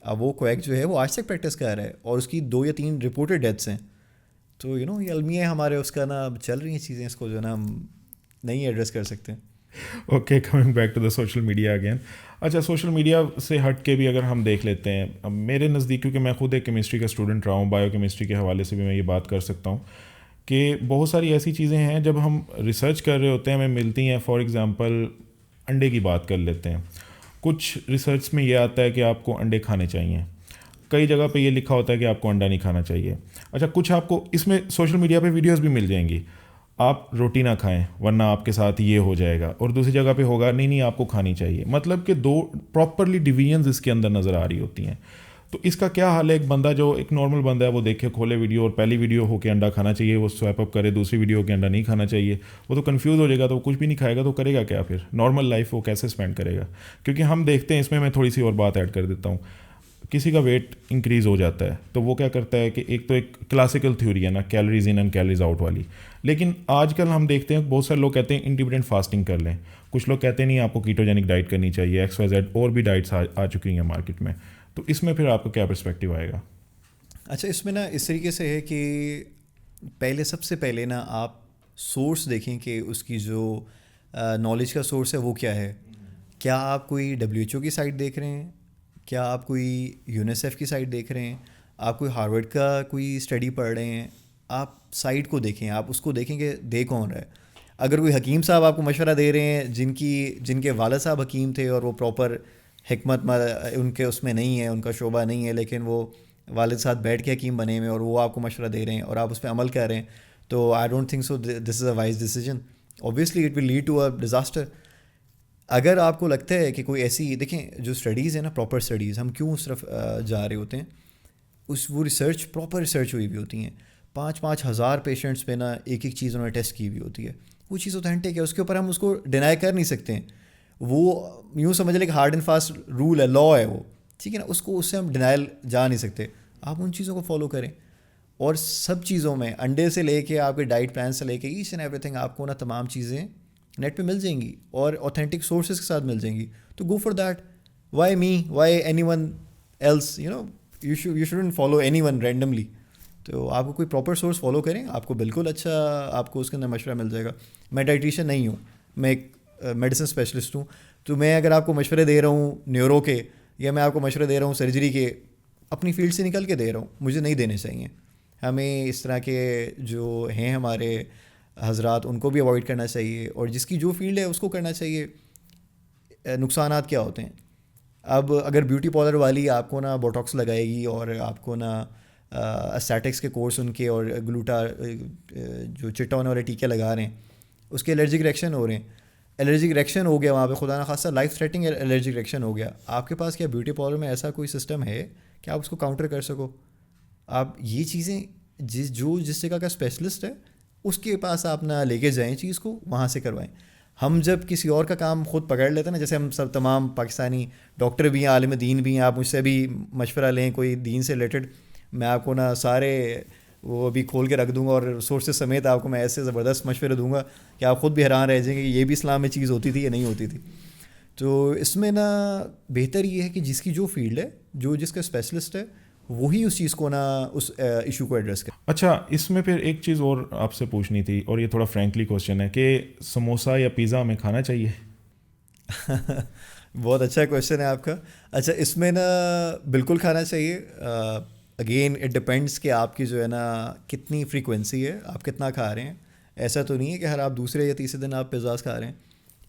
اب وہ کویک جو ہے وہ آج تک پریکٹس کر رہا ہے اور اس کی 2 یا 3 رپورٹڈ ڈیتھس ہیں. تو یہ المیہ ہمارے اس کا نا چل رہی ہیں چیزیں, اس کو جو ہے نا ہم نہیں ایڈریس کر سکتے. Okay, coming back to the social media again. اچھا, سوشل میڈیا سے ہٹ کے بھی اگر ہم دیکھ لیتے ہیں, میرے نزدیک, کیونکہ میں خود ایک کیمسٹری کا اسٹوڈنٹ رہا ہوں, بایو کیمسٹری کے حوالے سے بھی میں یہ بات کر سکتا ہوں کہ بہت ساری ایسی چیزیں ہیں جب ہم ریسرچ کر رہے ہوتے ہیں ہمیں ملتی ہیں. فار ایگزامپل انڈے کی بات کر لیتے ہیں, کچھ ریسرچ میں یہ آتا ہے کہ آپ کو انڈے کھانے چاہیے, کئی جگہ پہ یہ لکھا ہوتا ہے کہ آپ کو انڈا نہیں کھانا چاہیے. اچھا, کچھ آپ کو اس میں سوشل میڈیا پہ ویڈیوز بھی مل جائیں گی, آپ روٹی نہ کھائیں ورنہ آپ کے ساتھ یہ ہو جائے گا, اور دوسری جگہ پہ ہوگا نہیں آپ کو کھانی چاہیے. مطلب کہ 2 پراپرلی ڈویژنز اس کے اندر نظر آ رہی ہوتی ہیں. تو اس کا کیا حال ہے؟ ایک بندہ جو ایک نارمل بندہ ہے وہ دیکھے, کھولے ویڈیو, اور پہلی ویڈیو ہو کے انڈا کھانا چاہیے, وہ سوائپ اپ کرے, دوسری ویڈیو ہو کے انڈا نہیں کھانا چاہیے, وہ تو کنفیوز ہو جائے گا, تو وہ کچھ بھی نہیں کھائے گا, تو کرے گا کیا پھر؟ نارمل لائف وہ کیسے اسپینڈ کرے گا؟ کیونکہ ہم دیکھتے ہیں اس میں تھوڑی سی اور بات ایڈ کر دیتا ہوں, کسی کا ویٹ انکریز ہو جاتا ہے تو وہ کیا کرتا ہے کہ ایک تو ایک کلاسیکل تھیوری ہے نا, calories in and calories out والی, لیکن آج کل ہم دیکھتے ہیں بہت سارے لوگ کہتے ہیں انٹرمیڈیٹ فاسٹنگ کر لیں, کچھ لوگ کہتے ہیں نہیں آپ کو کیٹوجینک ڈائٹ کرنی چاہیے, XYZ اور بھی ڈائٹس آ چکی ہیں مارکیٹ میں. تو اس میں پھر آپ کا کیا پرسپیکٹیو آئے گا؟ اچھا, اس میں نا اس طریقے سے ہے کہ سب سے پہلے نا آپ سورس دیکھیں کہ اس کی جو نالج کا سورس ہے وہ کیا ہے. کیا آپ کوئی WHO کی سائٹ دیکھ رہے ہیں, کیا آپ کوئی UNICEF کی سائٹ دیکھ رہے ہیں, آپ کوئی ہارورڈ کا کوئی اسٹڈی پڑھ رہے ہیں؟ آپ سائٹ کو دیکھیں, آپ اس کو دیکھیں کہ دے کون رہا ہے. اگر کوئی حکیم صاحب آپ کو مشورہ دے رہے ہیں جن کے والد صاحب حکیم تھے اور وہ پراپر حکمت ان کے اس میں نہیں ہے, ان کا شعبہ نہیں ہے, لیکن وہ والد صاحب بیٹھ کے حکیم بنے ہوئے اور وہ آپ کو مشورہ دے رہے ہیں اور آپ اس پہ عمل کر رہے ہیں, تو I don't think so this is a wise decision. Obviously it will lead to a disaster. اگر آپ کو لگتا ہے کہ کوئی ایسی, دیکھیں جو اسٹڈیز ہیں نا, پراپر اسٹڈیز, ہم کیوں اس طرف جا رہے ہوتے ہیں, وہ ریسرچ پراپر ریسرچ ہوئی ہوئی ہوتی ہیں. 5,000 پیشنٹس پہ نا ایک چیز انہوں نے ٹیسٹ کی ہوئی ہوتی ہے, وہ چیز اوتھینٹک ہے, اس کے اوپر ہم اس کو ڈینائی کر نہیں سکتے ہیں. وہ یوں سمجھ لیں کہ ہارڈ اینڈ فاسٹ رول ہے, لا ہے وہ, ٹھیک ہے نا, اس سے ہم ڈینائل جا نہیں سکتے. آپ ان چیزوں کو فالو کریں, اور سب چیزوں میں انڈے سے لے کے آپ کے ڈائٹ پلان سے لے کے ایچ اینڈ ایوری تھنگ آپ کو نا تمام چیزیں نیٹ پہ مل جائیں گی اور اوتھینٹک سورسز کے ساتھ مل جائیں گی. تو go for that. Why me, why anyone else, you know, you shouldn't follow anyone randomly. تو آپ کو کوئی پراپر سورس فالو کریں, آپ کو بالکل اچھا آپ کو اس کے اندر مشورہ مل جائے گا. میں ڈائٹیشین نہیں ہوں, میں ایک میڈیسن اسپیشلسٹ ہوں. تو میں اگر آپ کو مشورے دے رہا ہوں نیورو کے, یا میں آپ کو مشورے دے رہا ہوں سرجری کے, اپنی فیلڈ سے نکل کے دے رہا ہوں, مجھے نہیں دینے چاہیے. ہمیں اس طرح کے جو ہیں ہمارے حضرات ان کو بھی اوائڈ کرنا چاہیے, اور جس کی جو فیلڈ ہے اس کو کرنا چاہیے. نقصانات کیا ہوتے ہیں؟ اب اگر بیوٹی پارلر والی آپ کو نا بوٹاکس لگائے گی اور آپ کو نا اسٹیٹکس کے کورس ان کے اور گلوٹا جو چٹا ہونے والے ٹیکے لگا رہے ہیں, اس کے الرجک ریئیکشن ہو رہے ہیں. الرجک ریئیکشن ہو گیا وہاں پہ, خدا نخواستہ لائف تھریٹنگ الرجک ریئیکشن ہو گیا. آپ کے پاس کیا بیوٹی پارلر میں ایسا کوئی سسٹم ہے کہ آپ اس کو کاؤنٹر کر سکو؟ آپ یہ چیزیں جس جگہ کا اسپیشلسٹ ہے اس کے پاس آپ نہ لے کے جائیں چیز کو, وہاں سے کروائیں. ہم جب کسی اور کا کام خود پکڑ لیتے ہیں نا, جیسے ہم سب تمام پاکستانی ڈاکٹر بھی ہیں, عالم دین بھی ہیں, آپ مجھ سے بھی مشورہ لیں کوئی دین سے ریلیٹڈ, میں آپ کو نا سارے وہ بھی کھول کے رکھ دوں گا اور سورسز سمیت آپ کو میں ایسے زبردست مشورے دوں گا کہ آپ خود بھی حیران رہ جائیں گے کہ یہ بھی اسلام میں چیز ہوتی تھی یا نہیں ہوتی تھی. تو اس میں نا بہتر یہ ہے کہ جس کی جو فیلڈ ہے, جس کا اسپیشلسٹ ہے, وہی اس چیز کو نا اس ایشو کو ایڈریس کرے. اچھا, اس میں پھر ایک چیز اور آپ سے پوچھنی تھی, اور یہ تھوڑا فرینکلی کوشچن ہے کہ سموسہ یا پیزا ہمیں کھانا چاہیے؟ بہت اچھا کویشچن ہے آپ کا. اچھا, اس میں نا بالکل کھانا چاہیے. اگین اٹ ڈپینڈس کہ آپ کی جو ہے نا کتنی فریکوینسی ہے, آپ کتنا کھا رہے ہیں. ایسا تو نہیں ہے کہ ہر آپ دوسرے یا تیسرے دن آپ پیزاز کھا رہے ہیں.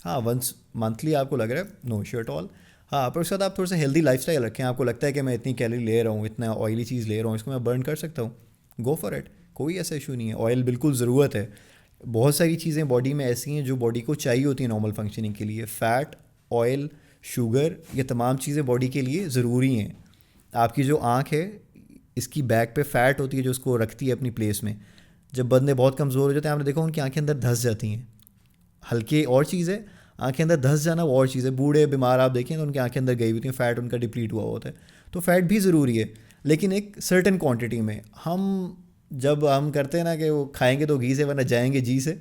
ہاں, ونس منتھلی آپ کو لگ رہا ہے, نو ایشو ایٹ آل. ہاں, پر اس کے بعد آپ تھوڑا سا ہیلدی لائف اسٹائل رکھیں. آپ کو لگتا ہے کہ میں اتنی کیلری لے رہا ہوں, اتنا آئلی چیز لے رہا ہوں, اس کو میں برن کر سکتا ہوں, گو فار اٹ, کوئی ایسا ایشو نہیں ہے. آئل بالکل ضرورت ہے. بہت ساری چیزیں باڈی میں ایسی ہیں جو باڈی کو چاہیے ہوتی ہیں نارمل فنکشننگ کے لیے. فیٹ, آئل, شوگر, یہ تمام چیزیں باڈی کے لیے ضروری ہیں. آپ کی جو آنکھ ہے, اس کی بیک پہ فیٹ ہوتی ہے جو اس کو رکھتی ہے اپنی پلیس میں. جب بندے بہت کمزور ہو جاتے ہیں, آپ نے دیکھا ان کی آنکھیں اندر دھس جاتی ہیں. ہلکے اور چیز ہے, آنکھیں اندر دھس جانا وہ اور چیز ہے. بوڑھے بیمار آپ دیکھیں تو ان کی آنکھیں اندر گئی ہوتی ہیں, فیٹ ان کا ڈپلیٹ ہوا ہوتا ہے. تو فیٹ بھی ضروری ہے, لیکن ایک سرٹن کوانٹٹی میں. جب ہم کرتے ہیں نا کہ وہ کھائیں گے تو گھی سے ورنہ جائیں گے جی سے,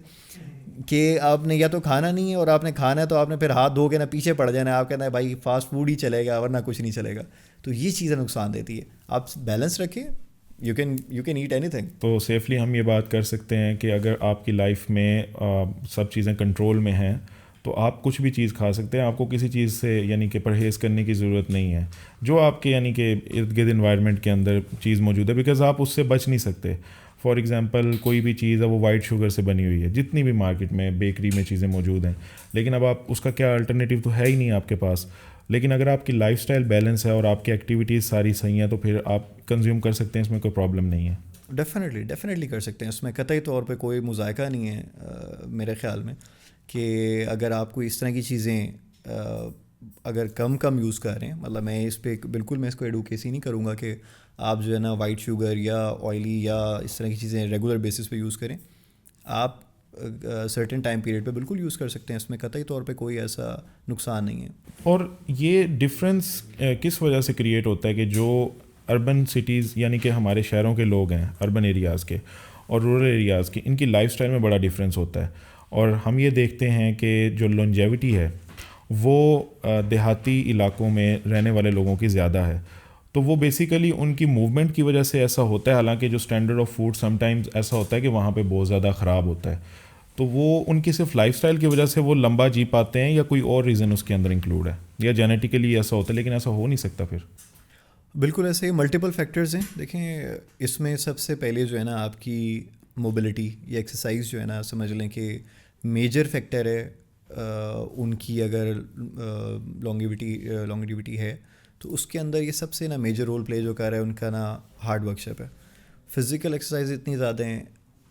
کہ آپ نے یا تو کھانا نہیں ہے اور آپ نے کھانا ہے تو آپ نے پھر ہاتھ دھو کے نا پیچھے پڑ جانا ہے. آپ کہنا ہے بھائی فاسٹ فوڈ ہی چلے گا ورنہ کچھ نہیں چلے گا. تو یہ چیزیں نقصان دیتی ہے. آپ بیلنس رکھیں, یو کین ایٹ اینی تھنگ. تو سیفلی ہم یہ بات کر سکتے ہیں کہ اگر آپ کی لائف میں سب چیزیں کنٹرول میں ہیں تو آپ کچھ بھی چیز کھا سکتے ہیں. آپ کو کسی چیز سے یعنی کہ پرہیز کرنے کی ضرورت نہیں ہے جو آپ کے یعنی کہ ارد گرد انوائرمنٹ کے اندر چیز موجود ہے, بیکاز آپ اس سے بچ نہیں سکتے. فار ایگزامپل کوئی بھی چیز ہے وہ وائٹ شوگر سے بنی ہوئی ہے, جتنی بھی مارکیٹ میں بیکری میں چیزیں موجود ہیں, لیکن اب آپ اس کا کیا الٹرنیٹیو تو ہے ہی نہیں آپ کے پاس. لیکن اگر آپ کی لائف اسٹائل بیلنس ہے اور آپ کی ایکٹیویٹیز ساری صحیح ہیں تو پھر آپ کنزیوم کر سکتے ہیں, اس میں کوئی پرابلم نہیں ہے. ڈیفینیٹلی کر سکتے ہیں, اس میں قطعی طور پہ کوئی مذائقہ نہیں ہے میرے خیال میں. کہ اگر آپ کو اس طرح کی چیزیں اگر کم یوز کر رہے ہیں, مطلب میں اس پہ بالکل میں اس کو ایڈوکیسی نہیں کروں گا کہ آپ جو ہے نا وائٹ شوگر یا آئلی یا اس طرح کی چیزیں ریگولر بیسس پہ یوز کریں. آپ سرٹن ٹائم پیریڈ پہ بالکل یوز کر سکتے ہیں, اس میں قطعی طور پہ کوئی ایسا نقصان نہیں ہے. اور یہ ڈفرینس کس وجہ سے کریٹ ہوتا ہے کہ جو اربن سٹیز یعنی کہ ہمارے شہروں کے لوگ ہیں, اربن ایریاز کے اور رورل ایریاز کے, ان کی لائف اسٹائل میں بڑا ڈفرینس ہوتا ہے. اور ہم یہ دیکھتے ہیں کہ جو لونجیوٹی ہے وہ دیہاتی علاقوں میں رہنے والے لوگوں کی زیادہ ہے. تو وہ بیسیکلی ان کی موومنٹ کی وجہ سے ایسا ہوتا ہے, حالانکہ جو standard of food some times ایسا ہوتا ہے کہ وہاں پہ بہت زیادہ خراب ہوتا ہے. تو وہ ان کی صرف لائف اسٹائل کی وجہ سے وہ لمبا جی پاتے ہیں, یا کوئی اور ریزن اس کے اندر انکلوڈ ہے, یا جینیٹیکلی ایسا ہوتا ہے, لیکن ایسا ہو نہیں سکتا پھر. بالکل ایسے ہی ملٹیپل فیکٹرز ہیں. دیکھیں, اس میں سب سے پہلے جو ہے نا آپ کی موبلٹی یا ایکسرسائز جو ہے نا, سمجھ لیں کہ میجر فیکٹر ہے. ان کی اگر لانگیویٹی ہے تو اس کے اندر یہ سب سے نا میجر رول پلے جو کر رہا ہے ان کا نا ہارڈ ورک شپ ہے. فزیکل ایکسرسائز اتنی زیادہ ہیں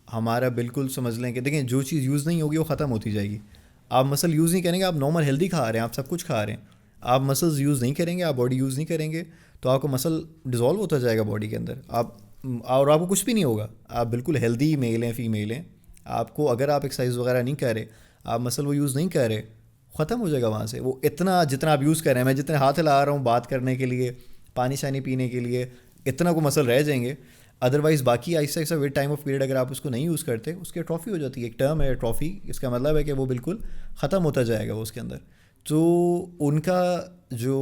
ہمارا, بالکل سمجھ لیں کہ دیکھیں جو چیز یوز نہیں ہوگی وہ ختم ہوتی جائے گی. آپ مسل یوز نہیں کریں گے, آپ نارمل ہیلدی کھا رہے ہیں, آپ سب کچھ کھا رہے ہیں, آپ مسلز یوز نہیں کریں گے, آپ باڈی یوز نہیں کریں گے تو آپ کو مسل ڈیزالو ہوتا جائے گا باڈی کے اندر. اور آپ کو کچھ بھی نہیں ہوگا. آپ بالکل ہیلدی میل ہیں, فیمیل ہیں, آپ کو اگر آپ ایکسرسائز وغیرہ نہیں کر رہے, آپ مسل وہ یوز نہیں کر رہے, ختم ہو جائے گا وہاں سے. وہ اتنا جتنا آپ یوز کر رہے ہیں, میں جتنے ہاتھ ہلا رہا ہوں بات کرنے کے لیے, پانی شانی پینے کے لیے, اتنا کو مسل رہ جائیں گے. ادروائز باقی آہستہ آہستہ وتھ ٹائم آف پیریڈ اگر آپ اس کو نہیں یوز کرتے, اس کی ٹرافی ہو جاتی ہے. ایک ٹرم ہے ٹرافی, اس کا مطلب ہے کہ وہ بالکل ختم ہوتا جائے گا وہ اس کے اندر. تو ان کا جو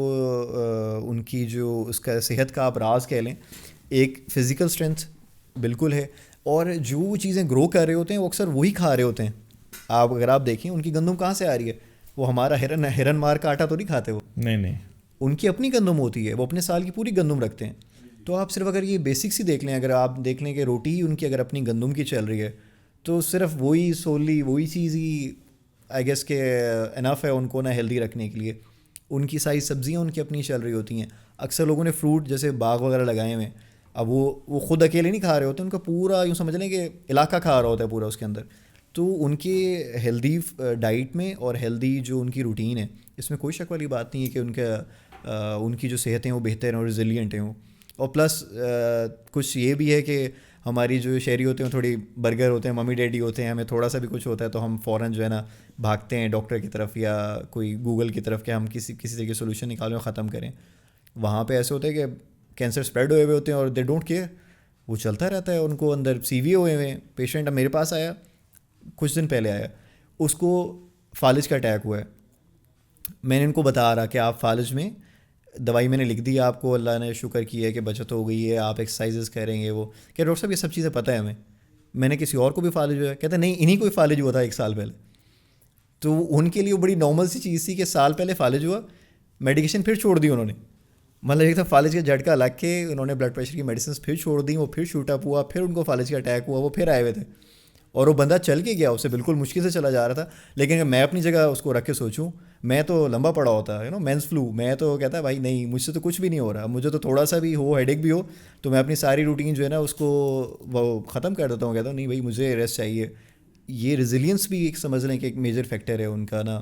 ان کی جو اس کا صحت کا آپ راز کہہ لیں, ایک فزیکل اسٹرینتھ بالکل ہے, اور جو چیزیں گرو کر رہے ہوتے ہیں وہ اکثر وہی کھا رہے ہوتے ہیں. آپ اگر آپ دیکھیں ان کی گندم کہاں سے آ رہی ہے, وہ ہمارا ہرن مار کا آٹا تو نہیں کھاتے, وہ نہیں, ان کی اپنی گندم ہوتی ہے, وہ اپنے سال کی پوری گندم رکھتے ہیں. تو آپ صرف اگر یہ بیسکس ہی دیکھ لیں, اگر آپ دیکھ لیں کہ روٹی ہی ان کی اگر اپنی گندم کی چل رہی ہے, تو صرف وہی سولی وہی چیز ہی آئی گیس کہ انف ہے ان کو نا ہیلدی رکھنے کے لیے. ان کی ساری سبزیاں ان کی اپنی چل رہی ہوتی ہیں. اکثر لوگوں نے فروٹ جیسے باغ وغیرہ لگائے ہوئے ہیں, اب وہ خود اکیلے نہیں کھا رہے ہوتے, ان کا پورا یوں سمجھ لیں کہ علاقہ کھا رہا ہوتا ہے پورا اس کے اندر. تو ان کے ہیلدی ڈائٹ میں اور ہیلدی جو ان کی روٹین ہے, اس میں کوئی شک والی بات نہیں ہے کہ ان کی جو صحتیں وہ بہتر ہیں اور ریزیلینٹ ہیں وہ. اور پلس کچھ یہ بھی ہے کہ ہماری جو شہری ہوتے ہیں تھوڑی برگر ہوتے ہیں, ممی ڈیڈی ہوتے ہیں, ہمیں تھوڑا سا بھی کچھ ہوتا ہے تو ہم فوراً جو ہے نا بھاگتے ہیں ڈاکٹر کی طرف یا کوئی گوگل کی طرف کہ ہم کسی طرح کی سولوشن نکالیں اور ختم کریں. وہاں پہ ایسے ہوتا ہے کہ کینسر اسپریڈ ہوئے ہوتے ہیں اور دے ڈونٹ کیئر, وہ چلتا رہتا ہے. ان کو اندر سی وی ہوئے ہوئے ہیں. پیشنٹ اب میرے پاس آیا کچھ دن پہلے آیا, اس کو فالج کا اٹیک ہوا ہے. میں نے ان کو بتا رہا کہ آپ فالج میں دوائی میں نے لکھ دی آپ کو, اللہ نے شکر کیا ہے کہ بچت ہو گئی ہے, آپ ایکسرسائزز کریں گے. وہ کہ ڈاکٹر صاحب یہ سب چیزیں پتہ ہے ہمیں, میں نے کسی اور کو بھی فالج ہوا ہے. کہتے نہیں انہیں کوئی فالج ہوا تھا 1 سال پہلے. تو ان کے لیے وہ بڑی نارمل سی چیز تھی کہ سال پہلے فالج ہوا, میڈیکیشن پھر چھوڑ دی انہوں نے. مطلب ایک تھا فالج کا جھٹکا لگ کے انہوں نے بلڈ پریشر کی میڈیسنس پھر چھوڑ دی, وہ پھر شوٹ اپ ہوا, پھر ان کو فالج کا اٹیک ہوا, وہ پھر آئے ہوئے تھے. اور وہ بندہ چل کے گیا, اسے بالکل مشکل سے چلا جا رہا تھا. لیکن میں اپنی جگہ اس کو رکھ کے سوچوں, میں تو لمبا پڑا ہوتا ہے مینس فلو, میں تو کہتا ہے بھائی نہیں مجھ سے تو کچھ بھی نہیں ہو رہا, مجھے تو تھوڑا سا بھی ہو ہیڈ ایک بھی ہو تو میں اپنی ساری روٹین جو ہے نا اس کو وہ ختم کر دیتا ہوں. کہتا ہوں نہیں بھائی مجھے ریسٹ چاہیے. یہ ریزیلینس بھی ایک سمجھ لیں کہ ایک میجر فیکٹر ہے ان کا نا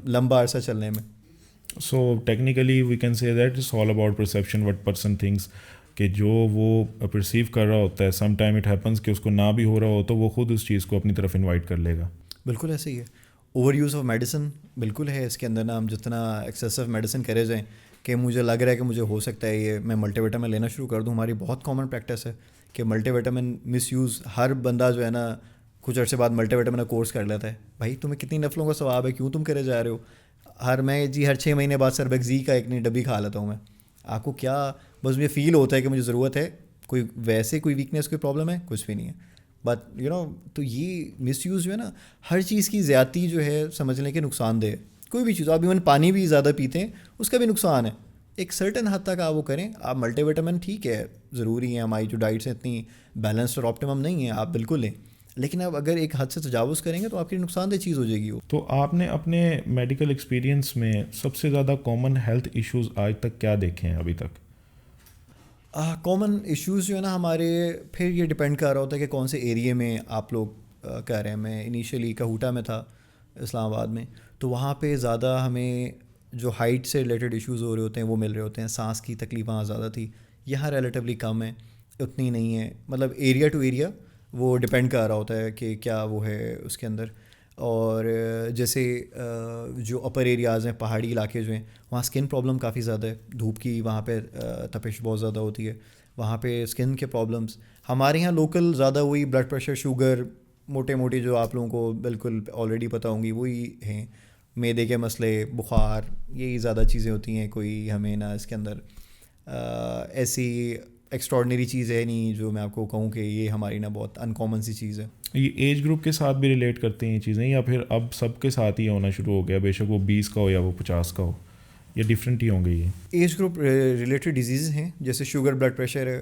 لمبا عرصہ چلنے میں. So technically we can say that it's all about perception, what person thinks, کہ جو وہ پرسیو کر رہا ہوتا ہے سم ٹائم اٹ ہیپنس کہ اس کو نہ بھی ہو رہا ہو تو وہ خود اس چیز کو اپنی طرف انوائٹ کر لے گا. بالکل ایسے ہی ہے. اوور یوز آف میڈیسن بالکل ہے اس کے اندر نا, ہم جتنا ایکسیسو میڈیسن کرے جائیں کہ مجھے لگ رہا ہے کہ مجھے ہو سکتا ہے یہ میں ملٹی وٹامن لینا شروع کر دوں. ہماری بہت کامن پریکٹس ہے کہ ملٹی وٹامن مس یوز, ہر بندہ جو ہے نا کچھ عرصے بعد ملٹی وٹامن کا کورس کر لیتا ہے. بھائی تمہیں کتنی نفلوں کا ثواب ہے, کیوں تم کرے جا رہے ہو. میں ہر 6 مہینے بعد سربیکزی کا ایک نئی ڈبی کھا لیتا ہوں میں. آپ کو کیا, بس مجھے فیل ہوتا ہے کہ مجھے ضرورت ہے, کوئی ویسے کوئی ویکنیس کوئی پرابلم ہے کچھ بھی نہیں ہے. بٹ تو یہ مس یوز جو ہے نا, ہر چیز کی زیادتی جو ہے سمجھ لیں کہ نقصان دہ ہے. کوئی بھی چیز, آپ ایون پانی بھی زیادہ پیتے ہیں اس کا بھی نقصان ہے. ایک سرٹن حد تک آپ وہ کریں. آپ ملٹی وٹامن ٹھیک ہے ضروری ہیں, ہماری جو ڈائٹس ہیں اتنی بیلنسڈ اور آپٹیمم نہیں ہیں, آپ بالکل لیں, لیکن اب اگر ایک حد سے تجاوز کریں گے تو آپ کے لیے نقصان دہ چیز ہو جائے گی وہ. تو آپ نے اپنے میڈیکل ایکسپیرینس میں سب سے زیادہ کامن ہیلتھ ایشوز آج تک کیا دیکھے ہیں ابھی تک؟ کامن ایشوز جو ہے نا ہمارے, پھر یہ ڈپینڈ کر رہا ہوتا ہے کہ کون سے ایریے میں آپ لوگ کہہ رہے ہیں. میں انیشیلی کہوٹا میں تھا اسلام آباد میں, تو وہاں پہ زیادہ ہمیں جو ہائٹ سے ریلیٹڈ ایشوز ہو رہے ہوتے ہیں وہ مل رہے ہوتے ہیں. سانس کی تکلیف وہاں زیادہ تھی, یہاں ریلیٹیولی کم ہے, اتنی نہیں ہے. مطلب ایریا ٹو ایریا وہ ڈپینڈ کر رہا ہوتا ہے کہ کیا وہ ہے اس کے اندر. اور جیسے جو اپر ایریاز ہیں, پہاڑی علاقے جو ہیں, وہاں اسکن پرابلم کافی زیادہ ہے. دھوپ کی وہاں پہ تپش بہت زیادہ ہوتی ہے, وہاں پہ اسکن کے پرابلمس. ہمارے یہاں لوکل زیادہ وہی بلڈ پریشر, شوگر, موٹے موٹے جو آپ لوگوں کو بالکل آلریڈی پتہ ہوں گی وہی ہیں. معدے کے مسئلے, بخار, یہی زیادہ چیزیں ہوتی ہیں. کوئی ہمیں نا اس کے اندر ایسی ایکسٹراڈنری چیز ہے نہیں جو میں آپ کو کہوں کہ یہ ہماری نا بہت ان کامن سی چیز ہے. یہ ایج گروپ کے ساتھ بھی ریلیٹ کرتے ہیں یہ چیزیں, یا پھر اب سب کے ساتھ ہی ہونا شروع ہو گیا, بے شک وہ 20 کا ہو یا وہ 50 کا ہو, یا ڈفرینٹ ہی ہوں گے؟ یہ ایج گروپ ریلیٹڈ ڈیزیز ہیں, جیسے شوگر, بلڈ پریشر ہے.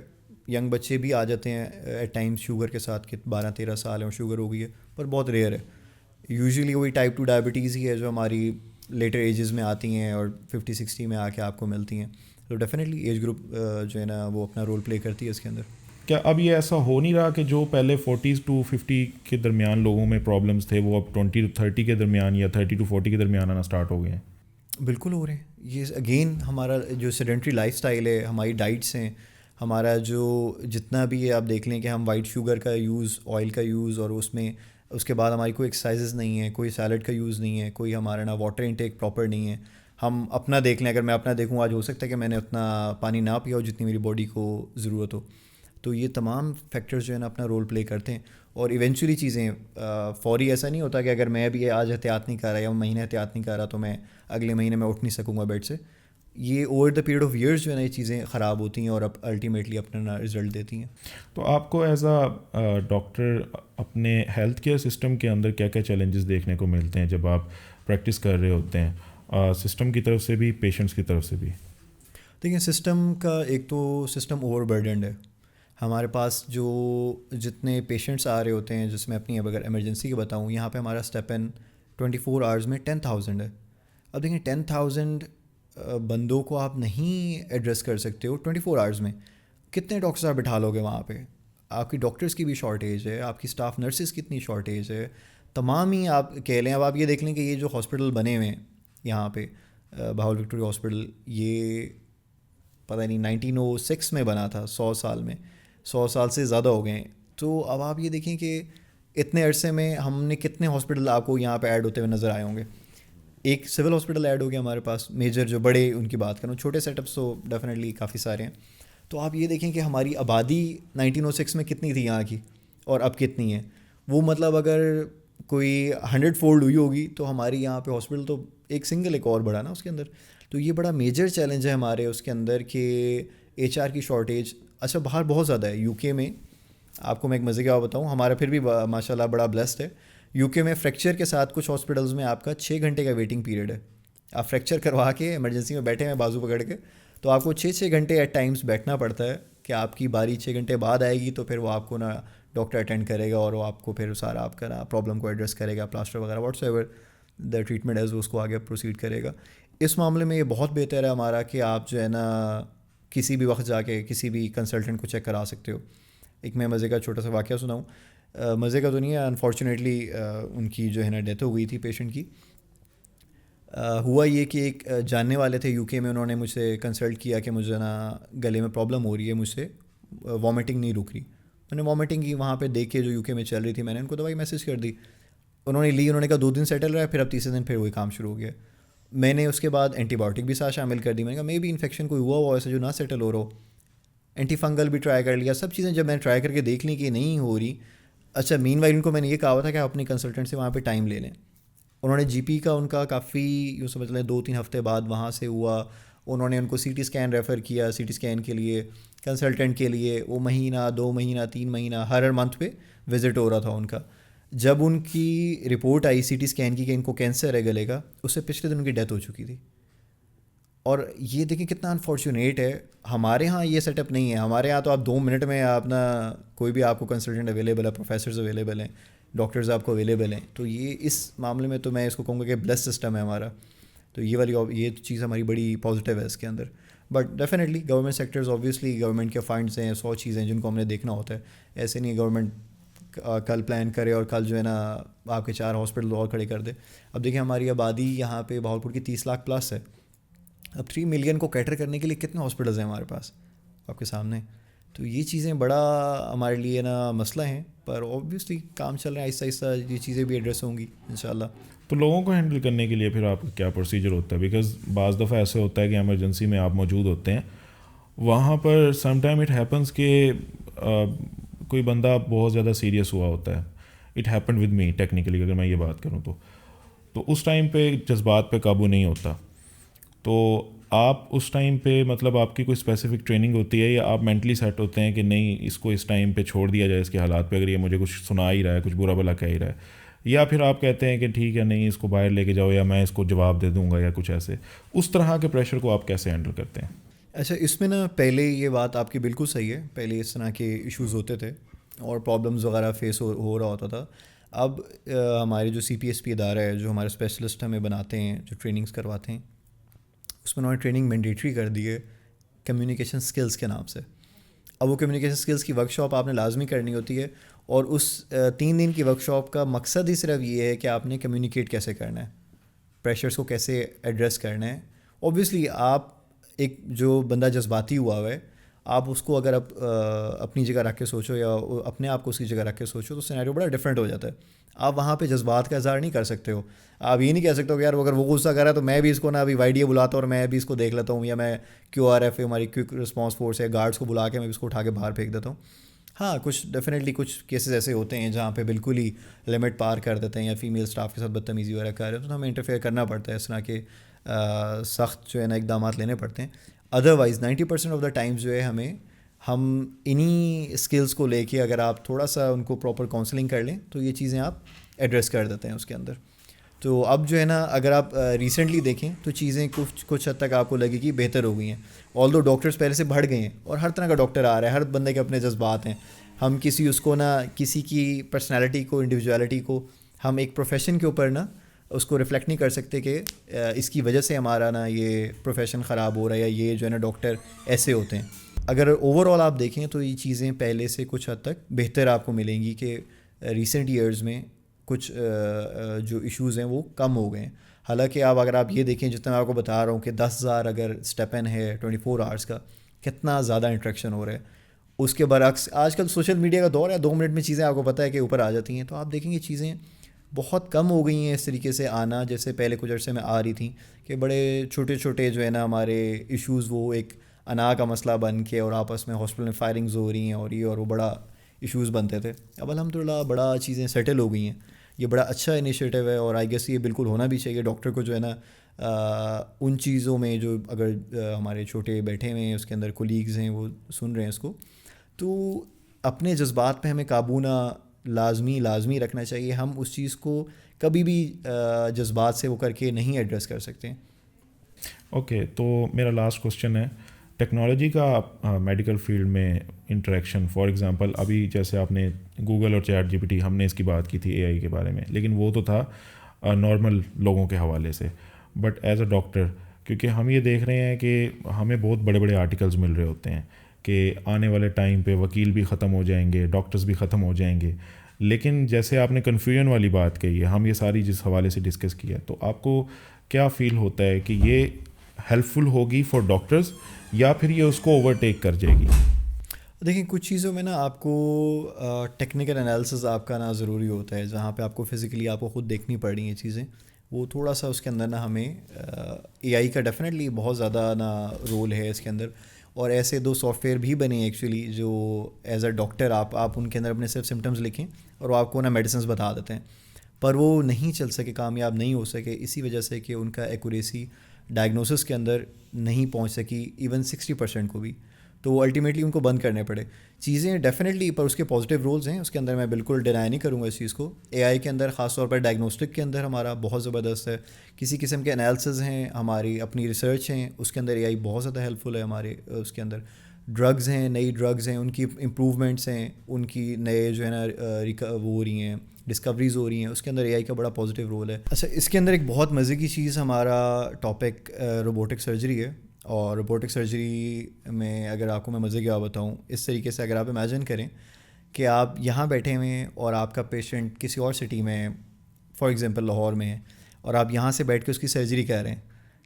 ینگ بچے بھی آ جاتے ہیں ایٹ ٹائمس شوگر کے ساتھ کہ 12-13 سال ہیں اور شوگر ہو گئی ہے, پر بہت ریئر ہے. یوزلی وہی ٹائپ 2 ڈائبٹیز ہی ہے جو ہماری لیٹر ایجز میں آتی ہیں اور 50-60 میں آ کے آپ کو ملتی ہیں. تو ڈیفینیٹلی ایج گروپ جو ہے نا وہ اپنا رول پلے کرتی ہے اس کے اندر. کیا اب یہ ایسا ہو نہیں رہا کہ جو پہلے 40 to 50 کے درمیان لوگوں میں پرابلمس تھے وہ اب 20 to 30 کے درمیان یا 30 to 40 کے درمیان آنا اسٹارٹ ہو گئے ہیں؟ بالکل ہو رہے ہیں. یہ اگین ہمارا جو سیڈنٹری لائف سٹائل ہے, ہماری ڈائٹس ہیں, ہمارا جو جتنا بھی ہے آپ دیکھ لیں کہ ہم وائٹ شوگر کا یوز، آئل کا یوز، اور اس کے بعد ہماری کوئی ایکسرسائزز نہیں ہے، کوئی سیلڈ کا یوز نہیں ہے، کوئی ہمارا نا واٹر انٹیک پراپر نہیں ہے. ہم اپنا دیکھ لیں، اگر میں اپنا دیکھوں آج ہو سکتا ہے کہ میں نے اتنا پانی نہ پیا ہو جتنی میری باڈی کو ضرورت ہو. تو یہ تمام فیکٹرز جو ہے نا اپنا رول پلے کرتے ہیں. اور ایونچولی چیزیں فوری ایسا نہیں ہوتا کہ اگر میں بھی آج احتیاط نہیں کر رہا یا مہینے احتیاط نہیں کر رہا تو میں اگلے مہینے میں اٹھ نہیں سکوں گا بیڈ سے. یہ over the period of years جو ہے نا یہ چیزیں خراب ہوتی ہیں اور اب الٹیمیٹلی اپنا رزلٹ دیتی ہیں. تو آپ کو ایز اے ڈاکٹر اپنے ہیلتھ کیئر سسٹم کے اندر کیا کیا چیلنجز دیکھنے کو ملتے ہیں جب آپ پریکٹس کر رہے ہوتے ہیں، سسٹم کی طرف سے بھی، پیشنٹس کی طرف سے بھی؟ دیکھیں سسٹم کا ایک تو سسٹم اوور برڈنڈ ہے. ہمارے پاس جو جتنے پیشنٹس آ رہے ہوتے ہیں، جس میں اپنی اب اگر ایمرجنسی کی بتاؤں، یہاں پہ ہمارا اسٹیپ ان 24 آورز میں 10,000 ہے. اب دیکھیں 10,000 بندوں کو آپ نہیں ایڈریس کر سکتے ہو 24 آورز میں. کتنے ڈاکٹرز آپ بٹھا لو گے وہاں پہ؟ آپ کی ڈاکٹرز کی بھی شارٹیج ہے، آپ کی اسٹاف نرسز کی اتنی شارٹیج ہے، تمام ہی آپ کہہ لیں. اب آپ یہ دیکھ لیں کہ یہ جو ہاسپٹل بنے ہوئے ہیں یہاں پہ، بہاول وکٹوریہ ہاسپٹل، یہ پتہ نہیں 1906 میں بنا تھا، 100 سال میں، 100 سال سے زیادہ ہو گئے ہیں. تو اب آپ یہ دیکھیں کہ اتنے عرصے میں ہم نے کتنے ہاسپٹل آپ کو یہاں پہ ایڈ ہوتے ہوئے نظر آئے ہوں گے. ایک سول ہاسپٹل ایڈ ہو گیا ہمارے پاس، میجر جو بڑے ان کی بات کروں، چھوٹے سیٹ اپس تو ڈیفینیٹلی کافی سارے ہیں. تو آپ یہ دیکھیں کہ ہماری آبادی 1906 میں کتنی تھی یہاں کی اور اب کتنی ہے. وہ مطلب اگر کوئی 100 فولڈ ہوئی ہوگی تو ہماری یہاں پہ ہاسپٹل تو ایک سنگل ایک اور بڑا نا اس کے اندر. تو یہ بڑا میجر چیلنج ہے ہمارے اس کے اندر کہ HR کی شارٹیج. اچھا باہر بہت زیادہ ہے. UK میں آپ کو میں ایک مزے کا بتاؤں، ہمارا پھر بھی ماشاء اللہ بڑا بلیسڈ ہے. UK میں فریکچر کے ساتھ کچھ ہاسپٹلز میں آپ کا 6 گھنٹے کا ویٹنگ پیریڈ ہے. آپ فریکچر کروا کے ایمرجنسی میں بیٹھے ہیں بازو پکڑ کے، تو آپ کو 6 گھنٹے ایٹ ٹائمز بیٹھنا پڑتا ہے کہ آپ کی باری 6 گھنٹے بعد آئے گی تو پھر وہ آپ کو نا ڈاکٹر اٹینڈ کرے گا اور وہ آپ کو پھر سارا آپ کا نا پرابلم کو ایڈریس کرے گا، پلاسٹر وغیرہ whatsoever the treatment is اس کو آگے پروسیڈ کرے گا. اس معاملے میں یہ بہت بہتر ہے ہمارا کہ آپ جو ہے نا کسی بھی وقت جا کے کسی بھی کنسلٹنٹ کو چیک کرا سکتے ہو. ایک میں مزے کا چھوٹا سا واقعہ سناؤں، مزے کا تو نہیں ہے، انفارچونیٹلی ان کی جو ہے نا ڈیتھ ہو گئی تھی پیشنٹ کی. ہوا یہ کہ ایک جاننے والے تھے UK میں، انہوں نے مجھ سے کنسلٹ کیا کہ مجھے نا گلے میں پرابلم ہو رہی ہے، مجھ سے وامٹنگ نہیں رک رہی. میں نے وامٹنگ کی وہاں پہ دیکھ کے جو UK میں چل رہی تھی، میں نے ان کو دوائی میسیج کر دی. انہوں نے لی، انہوں نے کہا 2 دن سیٹل رہا ہے، پھر اب تیسرے دن پھر وہی کام شروع ہو گیا. میں نے اس کے بعد اینٹی بایوٹک بھی ساتھ شامل کر دی. میں نے کہا مے بی انفیکشن کوئی ہوا ایسا جو نہ سیٹل ہو رہا ہو. اینٹی فنگل بھی ٹرائی کر لیا، سب چیزیں جب میں نے ٹرائی کر کے دیکھ لی کہ نہیں ہو رہی. اچھا مین وائل ان کو میں نے یہ کہا ہوا تھا کہ آپ اپنی کنسلٹنٹ سے وہاں پہ ٹائم لے لیں. انہوں نے GP کا ان کا کافی یوں سمجھ لیں 2-3 ہفتے بعد وہاں سے ہوا. انہوں نے ان کو CT اسکین ریفر کیا، CT اسکین کے لیے کنسلٹنٹ کے لیے وہ مہینہ 2 مہینہ 3 مہینہ ہر منتھ پہ وزٹ ہو رہا تھا ان کا. جب ان کی رپورٹ آئی CT اسکین کی کہ ان کو کینسر ہے گلے کا، اس سے پچھلے دن ان کی ڈیتھ ہو چکی تھی. اور یہ دیکھیں کتنا انفارچونیٹ ہے. ہمارے ہاں یہ سیٹ اپ نہیں ہے. ہمارے ہاں تو آپ 2 منٹ میں آپ نا کوئی بھی آپ کو کنسلٹنٹ اویلیبل ہے، پروفیسرز اویلیبل ہیں، ڈاکٹرز آپ کو اویلیبل ہیں. تو یہ اس معاملے میں تو میں اس کو کہوں گا کہ بلیس سسٹم ہے ہمارا. تو یہ چیز ہماری بڑی پازیٹیو ہے اس کے اندر. But definitely government sectors obviously government کے فنڈس ہیں، 100 چیزیں جن کو ہم نے دیکھنا ہوتا ہے. ایسے نہیں گورنمنٹ کل پلان کرے اور کل جو ہے نا آپ کے 4 ہاسپٹل اور کھڑے کر دے. اب دیکھیں ہماری آبادی یہاں پہ بہاولپور کی 30 لاکھ پلس ہے. اب 3 ملین کو کیٹر کرنے کے لیے کتنے ہاسپٹلز ہیں ہمارے پاس آپ کے سامنے. تو یہ چیزیں بڑا ہمارے لیے نا مسئلہ ہیں، پر اوبویسلی کام چل رہا ہے، آہستہ آہستہ یہ چیزیں بھی ایڈریس ہوں گی انشاءاللہ. تو لوگوں کو ہینڈل کرنے کے لیے پھر آپ کا کیا پروسیجر ہوتا ہے؟ بیکاز بعض دفعہ ایسے ہوتا ہے کہ ایمرجنسی میں آپ موجود ہوتے ہیں، وہاں پر سم ٹائم اٹ ہیپنس کہ کوئی بندہ بہت زیادہ سیریس ہوا ہوتا ہے. It happened with me technically اگر میں یہ بات کروں تو اس ٹائم پہ جذبات پہ قابو نہیں ہوتا. تو آپ اس ٹائم پہ مطلب آپ کی کوئی اسپیسیفک ٹریننگ ہوتی ہے یا آپ مینٹلی سیٹ ہوتے ہیں کہ نہیں اس کو اس ٹائم پہ چھوڑ دیا جائے اس کے حالات پہ، اگر یہ مجھے کچھ سنا ہی رہا ہے، کچھ برا بھلا کہہ ہی رہا ہے، یا پھر آپ کہتے ہیں کہ ٹھیک ہے نہیں اس کو باہر لے کے جاؤ یا میں اس کو جواب دے دوں گا یا کچھ ایسے؟ اس طرح کے پریشر کو آپ کیسے ہینڈل کرتے ہیں؟ اچھا اس میں نا پہلے یہ بات آپ کی بالکل صحیح ہے، پہلے اس طرح کے ایشوز ہوتے تھے اور پرابلمز وغیرہ فیس ہو رہا ہوتا تھا. اب ہمارے جو CPSP ادارہ ہے جو ہمارے اسپیشلسٹ ہمیں بناتے ہیں، جو ٹریننگز کرواتے ہیں، اس میں انہوں نے ٹریننگ مینڈیٹری کر دی ہے کمیونیکیشن سکلز کے نام سے. اب وہ کمیونیکیشن سکلز کی ورکشاپ آپ نے لازمی کرنی ہوتی ہے، اور اس 3 دن کی ورکشاپ کا مقصد ہی صرف یہ ہے کہ آپ نے کمیونیکیٹ کیسے کرنا ہے، پریشرز کو کیسے ایڈریس کرنا ہے. اوبویسلی آپ ایک جو بندہ جذباتی ہوا ہے، آپ اس کو اگر اپنی جگہ رکھ کے سوچو یا اپنے آپ کو اس کی جگہ رکھ کے سوچو تو سینیریو بڑا ڈفرینٹ ہو جاتا ہے. آپ وہاں پہ جذبات کا اظہار نہیں کر سکتے ہو. آپ یہ نہیں کہہ سکتے ہو کہ یار اگر وہ غصہ کر رہا ہے تو میں بھی اس کو نا ابھی YDA بلاتا ہوں اور میں بھی اس کو دیکھ لیتا ہوں, یا میں QRF ہماری کوئک رسپانس فورس ہے گارڈس کو بلا کے میں اس کو اٹھا کے باہر پھینک دیتا ہوں. ہاں کچھ ڈیفینیٹلی کچھ کیسز ایسے ہوتے ہیں جہاں پہ بالکل ہی لمٹ پار کر دیتے ہیں یا فیمیل اسٹاف کے ساتھ بدتمیزی وغیرہ کر رہے ہیں تو ہمیں انٹرفیئر کرنا پڑتا ہے, اس طرح کے سخت جو ہے نا اقدامات لینے پڑتے ہیں. ادروائز 90% آف دا ٹائمز جو ہے ہم انہی اسکلس کو لے کے اگر آپ تھوڑا سا ان کو پراپر کاؤنسلنگ کر لیں تو یہ چیزیں آپ ایڈریس کر دیتے ہیں اس کے اندر. تو اب جو ہے نا اگر آپ ریسنٹلی دیکھیں تو چیزیں کچھ حد تک آپ کو لگے کہ بہتر ہو گئی ہیں. آل ڈاکٹرس پہلے سے بڑھ گئے ہیں اور ہر طرح کا ڈاکٹر آ رہا ہے, ہر بندے کے اپنے جذبات ہیں. ہم کسی کی پرسنالٹی کو, انڈیویجویلٹی کو ہم ایک پروفیشن کے اوپر نا اس کو ریفلیکٹ نہیں کر سکتے کہ اس کی وجہ سے ہمارا نا یہ پروفیشن خراب ہو رہا ہے یا یہ جو ہے نا ڈاکٹر ایسے ہوتے ہیں. اگر اوور آل آپ دیکھیں تو یہ چیزیں پہلے سے کچھ حد تک بہتر آپ کو ملیں گی کہ ریسنٹ ایئرز میں کچھ جو ایشوز ہیں وہ کم ہو گئے ہیں. حالانکہ اگر آپ یہ دیکھیں جتنا میں آپ کو بتا رہا ہوں کہ 10,000 اگر اسٹیپ ان ہے 24 آورس کا, کتنا زیادہ انٹریکشن ہو رہا ہے. اس کے برعکس آج کل سوشل میڈیا کا دور ہے, 2 منٹ میں چیزیں آپ کو پتہ ہے کہ اوپر آ جاتی ہیں. تو آپ دیکھیں گے چیزیں بہت کم ہو گئی ہیں اس طریقے سے آنا جیسے پہلے کچھ عرصے میں آ رہی تھیں, کہ بڑے چھوٹے چھوٹے جو ہے نا ہمارے ایشوز وہ ایک انا کا مسئلہ بن کے اور آپس میں ہاسپٹل میں فائرنگز ہو رہی ہیں اور یہ اور وہ بڑا ایشوز بنتے تھے. اب الحمدللہ بڑا چیزیں سیٹل ہو گئی ہیں. یہ بڑا اچھا انیشیٹو ہے اور آئی گیس یہ بالکل ہونا بھی چاہیے. ڈاکٹر کو جو ہے نا ان چیزوں میں جو اگر ہمارے چھوٹے بیٹھے ہوئے ہیں اس کے اندر کولیگز ہیں وہ سن رہے ہیں اس کو, تو اپنے جذبات پہ ہمیں قابو نہ لازمی رکھنا چاہیے. ہم اس چیز کو کبھی بھی جذبات سے وہ کر کے نہیں ایڈریس کر سکتے. اوکے, تو میرا لاسٹ کوشچن ہے ٹیکنالوجی کا میڈیکل فیلڈ میں انٹریکشن. فار ایگزامپل ابھی جیسے آپ نے گوگل اور چیٹ GPT ہم نے اس کی بات کی تھی AI کے بارے میں, لیکن وہ تو تھا نارمل لوگوں کے حوالے سے. بٹ ایز اے ڈاکٹر, کیونکہ ہم یہ دیکھ رہے ہیں کہ ہمیں بہت بڑے بڑے آرٹیکلز مل رہے ہوتے ہیں کہ آنے والے ٹائم پہ وکیل بھی ختم ہو جائیں گے, ڈاکٹرز بھی ختم ہو جائیں گے. لیکن جیسے آپ نے کنفیوژن والی بات کہی ہے, ہم یہ ساری جس حوالے سے ڈسکس کیا, تو آپ کو کیا فیل ہوتا ہے کہ یہ ہیلپ فل ہوگی فار ڈاکٹرز یا پھر یہ اس کو اوورٹیک کر جائے گی؟ دیکھیں کچھ چیزوں میں نا آپ کو ٹیکنیکل انالیسز آپ کا نا ضروری ہوتا ہے, جہاں پہ آپ کو فزیکلی آپ کو خود دیکھنی پڑ رہی ہیں چیزیں. وہ تھوڑا سا اس کے اندر نا ہمیں AI کا ڈیفینیٹلی بہت زیادہ نا رول ہے اس کے اندر. اور ایسے 2 سافٹ ویئر بھی بنے ایکچولی جو ایز اے ڈاکٹر آپ ان کے اندر اپنے صرف سمٹمز لکھیں اور وہ آپ کو نا میڈیسنز بتا دیتے ہیں, پر وہ نہیں چل سکے, کامیاب نہیں ہو سکے اسی وجہ سے کہ ان کا ایکوریسی ڈائگنوسس کے اندر نہیں پہنچ سکی ایون 60% کو بھی. تو وہ الٹیمیٹلی ان کو بند کرنے پڑے چیزیں ڈیفینیٹلی. پر اس کے پازیٹیو رولز ہیں اس کے اندر, میں بالکل ڈینائی نہیں کروں گا اس چیز کو. AI کے اندر خاص طور پر ڈائگنوسٹک کے اندر ہمارا بہت زبردست ہے. کسی قسم کے انالیسز ہیں, ہماری اپنی ریسرچ ہیں, اس کے اندر AI بہت زیادہ ہیلپ فل ہے ہمارے. اس کے اندر ڈرگز ہیں, نئی ڈرگز ہیں, ان کی امپروومنٹس ہیں, ان کی نئے جو ہے نا وہ ہو رہی ہیں, ڈسکوریز ہو رہی ہیں, اس کے اندر AI کا بڑا پازیٹیو رول ہے. اچھا, اس کے اندر ایک بہت مزے کی چیز ہمارا ٹاپک روبوٹک سرجری ہے. اور روبوٹک سرجری میں اگر آپ کو میں مزے کی بات بتاؤں, اس طریقے سے اگر آپ امیجن کریں کہ آپ یہاں بیٹھے ہوئے ہیں اور آپ کا پیشنٹ کسی اور سٹی میں ہے, فار ایگزامپل لاہور میں ہے, اور آپ یہاں سے بیٹھ کے اس کی سرجری کر رہے ہیں.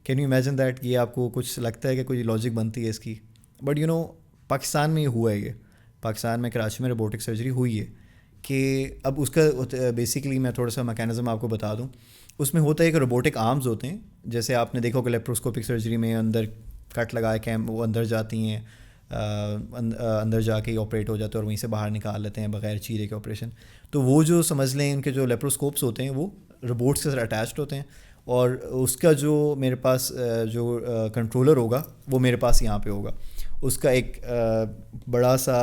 Can you imagine that? یہ آپ کو کچھ لگتا ہے کہ کوئی لاجک بنتی ہے اس کی؟ بٹ پاکستان میں یہ ہوا ہے. یہ پاکستان میں کراچی میں روبوٹک سرجری ہوئی ہے. کہ اب اس کا بیسیکلی میں تھوڑا سا میکینزم آپ کو بتا دوں. اس میں ہوتا ہے کہ روبوٹک آرمز ہوتے ہیں, جیسے آپ نے دیکھو کہ لیپروسکوپک سرجری میں اندر کٹ لگا کے وہ اندر جاتی ہیں, اندر جا کے آپریٹ ہو جاتے ہیں اور وہیں سے باہر نکال لیتے ہیں بغیر چیرے کے آپریشن. تو وہ جو سمجھ لیں ان کے جو لیپروسکوپس ہوتے ہیں وہ روبوٹس کے ساتھ اٹیچڈ ہوتے ہیں, اور اس کا جو میرے پاس جو کنٹرولر ہوگا وہ میرے پاس یہاں پہ ہوگا. اس کا ایک بڑا سا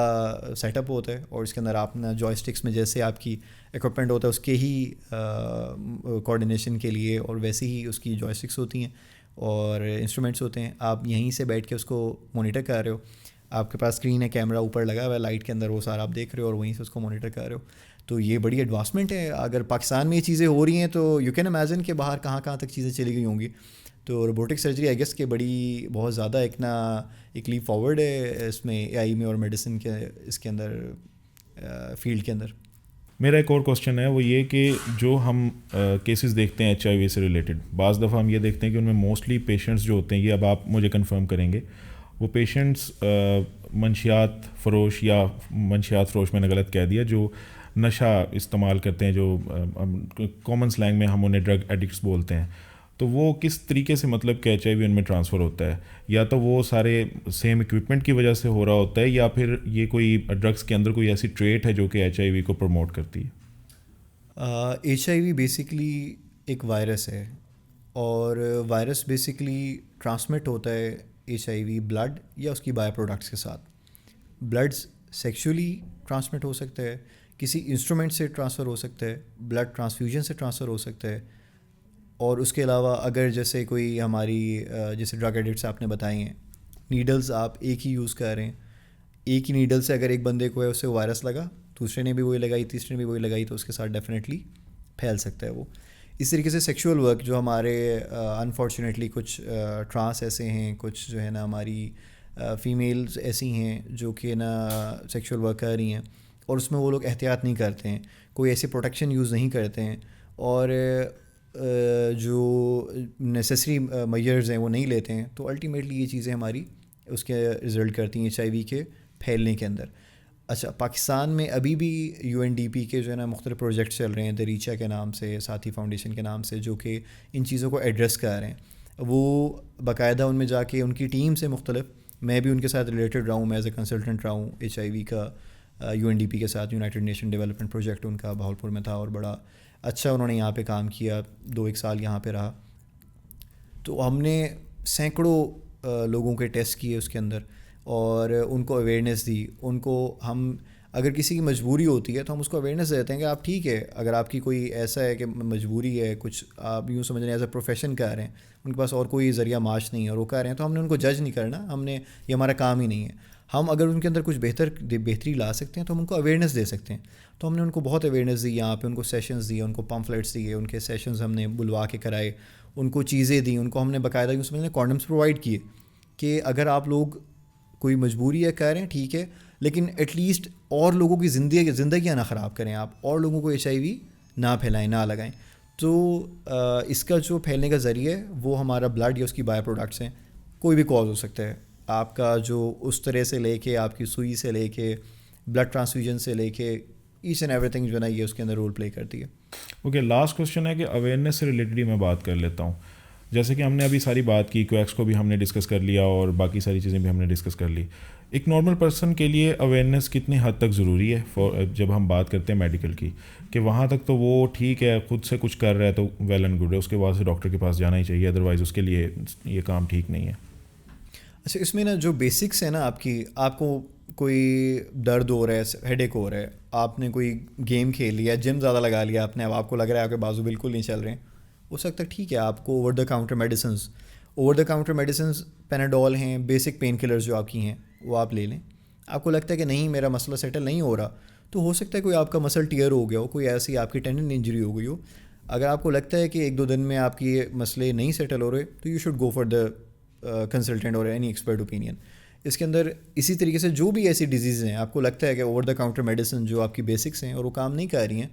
سیٹ اپ ہوتا ہے, اور اس کے اندر آپ نا جوائے اسٹکس میں جیسے آپ کی ایکوپمنٹ ہوتا ہے اس کے ہی کوآرڈینیشن کے لیے, اور ویسے ہی اس کی جوائے اسٹکس ہوتی ہیں اور انسٹرومنٹس ہوتے ہیں. آپ یہیں سے بیٹھ کے اس کو مانیٹر کر رہے ہو, آپ کے پاس اسکرین ہے, کیمرہ اوپر لگا ہوا ہے لائٹ کے اندر, وہ سارا آپ دیکھ رہے ہو اور وہیں سے اس کو مانیٹر کر رہے ہو. تو یہ بڑی ایڈوانسمنٹ ہے. اگر پاکستان میں یہ چیزیں ہو رہی ہیں تو یو کین امیجن کہ باہر کہاں کہاں تک چیزیں چلی گئی ہوں گی. تو روبوٹک سرجری آئی گیس کہ بڑی بہت زیادہ ایک لیپ فارورڈ ہے اس میں AI میں اور میڈیسن کے اس کے اندر فیلڈ کے اندر. میرا ایک اور کوشچن ہے, وہ یہ کہ جو ہم کیسز دیکھتے ہیں HIV سے ریلیٹڈ, بعض دفعہ ہم یہ دیکھتے ہیں کہ ان میں موسٹلی پیشنٹس جو ہوتے ہیں, یہ اب آپ مجھے کنفرم کریں گے, وہ پیشنٹس منشیات فروش یا منشیات فروش میں نے غلط کہہ دیا, جو نشہ استعمال کرتے ہیں, جو کامن سلینگ میں ہم انہیں ڈرگ ایڈکٹس بولتے ہیں, تو وہ کس طریقے سے مطلب کہ ایچ آئی وی ان میں ٹرانسفر ہوتا ہے؟ یا تو وہ سارے سیم اکوپمنٹ کی وجہ سے ہو رہا ہوتا ہے, یا پھر یہ کوئی ڈرگس کے اندر کوئی ایسی ٹریٹ ہے جو کہ ایچ آئی وی کو پروموٹ کرتی ہے؟ ایچ آئی وی بیسکلی ایک وائرس ہے, اور وائرس بیسکلی ٹرانسمٹ ہوتا ہے ایچ آئی وی بلڈ یا اس کی بائی پروڈکٹس کے ساتھ. بلڈ سیکشولی ٹرانسمٹ ہو سکتا ہے, کسی انسٹرومنٹ سے ٹرانسفر ہو سکتا ہے, بلڈ ٹرانسفیوژن سے ٹرانسفر ہو سکتا ہے, اور اس کے علاوہ اگر جیسے کوئی ہماری جیسے ڈرگ ایڈکٹس آپ نے بتائی ہیں, نیڈلز آپ ایک ہی یوز کر رہے ہیں, ایک ہی نیڈل سے اگر ایک بندے کو ہے اسے وائرس لگا, دوسرے نے بھی وہی لگائی, تیسرے نے بھی وہی لگائی, تو اس کے ساتھ ڈیفینیٹلی پھیل سکتا ہے وہ. اس طریقے سے سیکشول ورک جو ہمارے انفارچونیٹلی کچھ ٹرانس ایسے ہیں, کچھ جو ہے نا ہماری فیمیلز ایسی ہیں جو کہ نا سیکشول ورک کر رہی ہیں, اور اس میں وہ لوگ احتیاط نہیں کرتے ہیں, کوئی ایسی پروٹیکشن یوز نہیں کرتے ہیں, اور جو نیسیسری میجرز ہیں وہ نہیں لیتے ہیں, تو الٹیمیٹلی یہ چیزیں ہماری اس کے رزلٹ کرتی ہیں ایچ آئی وی کے پھیلنے کے اندر. اچھا, پاکستان میں ابھی بھی یو این ڈی پی کے جو ہے نا مختلف پروجیکٹ چل رہے ہیں, دریچہ کے نام سے, ساتھی فاؤنڈیشن کے نام سے, جو کہ ان چیزوں کو ایڈریس کر رہے ہیں. وہ باقاعدہ ان میں جا کے ان کی ٹیم سے مختلف, میں بھی ان کے ساتھ ریلیٹڈ رہا ہوں, میں ایز اے کنسلٹنٹ رہا ہوں ایچ آئی وی کا یو این ڈی پی کے ساتھ. یونائٹڈ نیشن ڈیولپمنٹ پروجیکٹ ان کا بہاولپور میں تھا, اور بڑا اچھا انہوں نے یہاں پہ کام کیا, 2-1 سال یہاں پہ رہا. تو ہم نے سینکڑوں لوگوں کے ٹیسٹ کیے اس کے اندر, اور ان کو اویئرنیس دی. ان کو ہم اگر کسی کی مجبوری ہوتی ہے تو ہم اس کو اویئرنیس دیتے ہیں کہ آپ ٹھیک ہے, اگر آپ کی کوئی ایسا ہے کہ مجبوری ہے, کچھ آپ یوں سمجھ رہے ہیں ایز اے پروفیشن کر رہے ہیں, ان کے پاس اور کوئی ذریعہ معاش نہیں ہے اور وہ کر رہے ہیں, تو ہم نے ان کو جج نہیں کرنا, ہم نے یہ ہمارا کام ہی نہیں ہے. ہم اگر ان کے اندر کچھ بہتری لا سکتے ہیں تو ہم ان کو اویئرنیس دے سکتے ہیں. تو ہم نے ان کو بہت اویئرنیس دی یہاں پہ, ان کو سیشنز دیے, ان کو پمفلیٹس دیے, ان کے سیشنز ہم نے بلوا کے کرائے, ان کو چیزیں دیں, ان کو ہم نے باقاعدہ یوں سمجھ لیں کانڈمس پرووائڈ کیے کہ اگر آپ لوگ کوئی مجبوری ہے کہہ رہے ہیں ٹھیک ہے, لیکن ایٹ لیسٹ اور لوگوں کی زندگیاں نہ خراب کریں آپ, اور لوگوں کو ایچ آئی وی نہ پھیلائیں, نہ لگائیں. تو اس کا جو پھیلنے کا ذریعہ ہے وہ ہمارا بلڈ یا اس کی بائی پروڈکٹس ہیں. کوئی بھی کاز ہو سکتا ہے آپ کا, جو اس طرح سے لے کے آپ کی سوئی سے لے کے بلڈ ٹرانسفیوژن سے لے کے ایچ اینڈ ایوری تھنگ جو ہے نا یہ اس کے اندر رول پلے کرتی ہے. اوکے, لاسٹ کوشچن ہے کہ اویئرنیس سے ریلیٹڈ ہی میں بات کر لیتا ہوں. جیسے کہ ہم نے ابھی ساری بات کی, کویکس کو بھی ہم نے ڈسکس کر لیا اور باقی ساری چیزیں بھی ہم نے ڈسکس کر لی. ایک نارمل پرسن کے لیے اویئرنیس کتنی حد تک ضروری ہے جب ہم بات کرتے ہیں میڈیکل کی, کہ وہاں تک تو وہ ٹھیک ہے خود سے کچھ کر رہا ہے تو ویل اینڈ گڈ ہے, اس کے بعد سے ڈاکٹر کے پاس جانا ہی چاہیے, ادروائز اس کے لیے یہ کام ٹھیک نہیں ہے. اچھا, اس میں نا جو بیسکس ہیں نا آپ کو کوئی درد ہو رہا ہے, ہیڈ ایک ہو رہا ہے, آپ نے کوئی گیم کھیل لیا, جم زیادہ لگا لیا آپ نے, اب آپ کو لگ رہا ہے آپ کے بازو بالکل نہیں چل رہے ہیں, ہو سکتا ہے ٹھیک ہے آپ کو over the counter medicines Panadol ہیں, بیسک پین کلرز جو آپ کی ہیں وہ آپ لے لیں. آپ کو لگتا ہے کہ نہیں میرا مسئلہ سیٹل نہیں ہو رہا, تو ہو سکتا ہے کوئی آپ کا مسل ٹیئر ہو گیا ہو, کوئی ایسی آپ کی ٹینڈن انجری ہو گئی ہو. اگر آپ کو لگتا ہے کہ 1-2 دن میں آپ کی یہ مسئلے نہیں سیٹل ہو رہے, تو you should go for the consultant اور اینی ایکسپرٹ اوپینین. اس کے اندر اسی طریقے سے جو بھی ایسی ڈیزیز ہیں آپ کو لگتا ہے کہ اوور دا کاؤنٹر میڈیسن جو آپ کی بیسکس ہیں اور وہ کام نہیں کر رہی ہیں,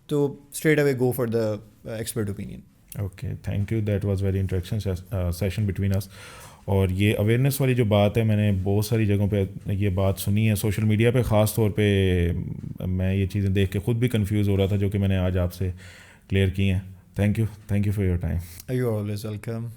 تو straight away go for the expert opinion. Okay, thank you, that was very interaction session between us. اور یہ اویئرنیس والی جو بات ہے, میں نے بہت ساری جگہوں پہ یہ بات سنی ہے, سوشل میڈیا پہ خاص طور پہ میں یہ چیزیں دیکھ کے خود بھی کنفیوز ہو رہا تھا, جو کہ میں نے آج آپ سے کلیئر کی ہیں. Thank you for your time. You are always welcome.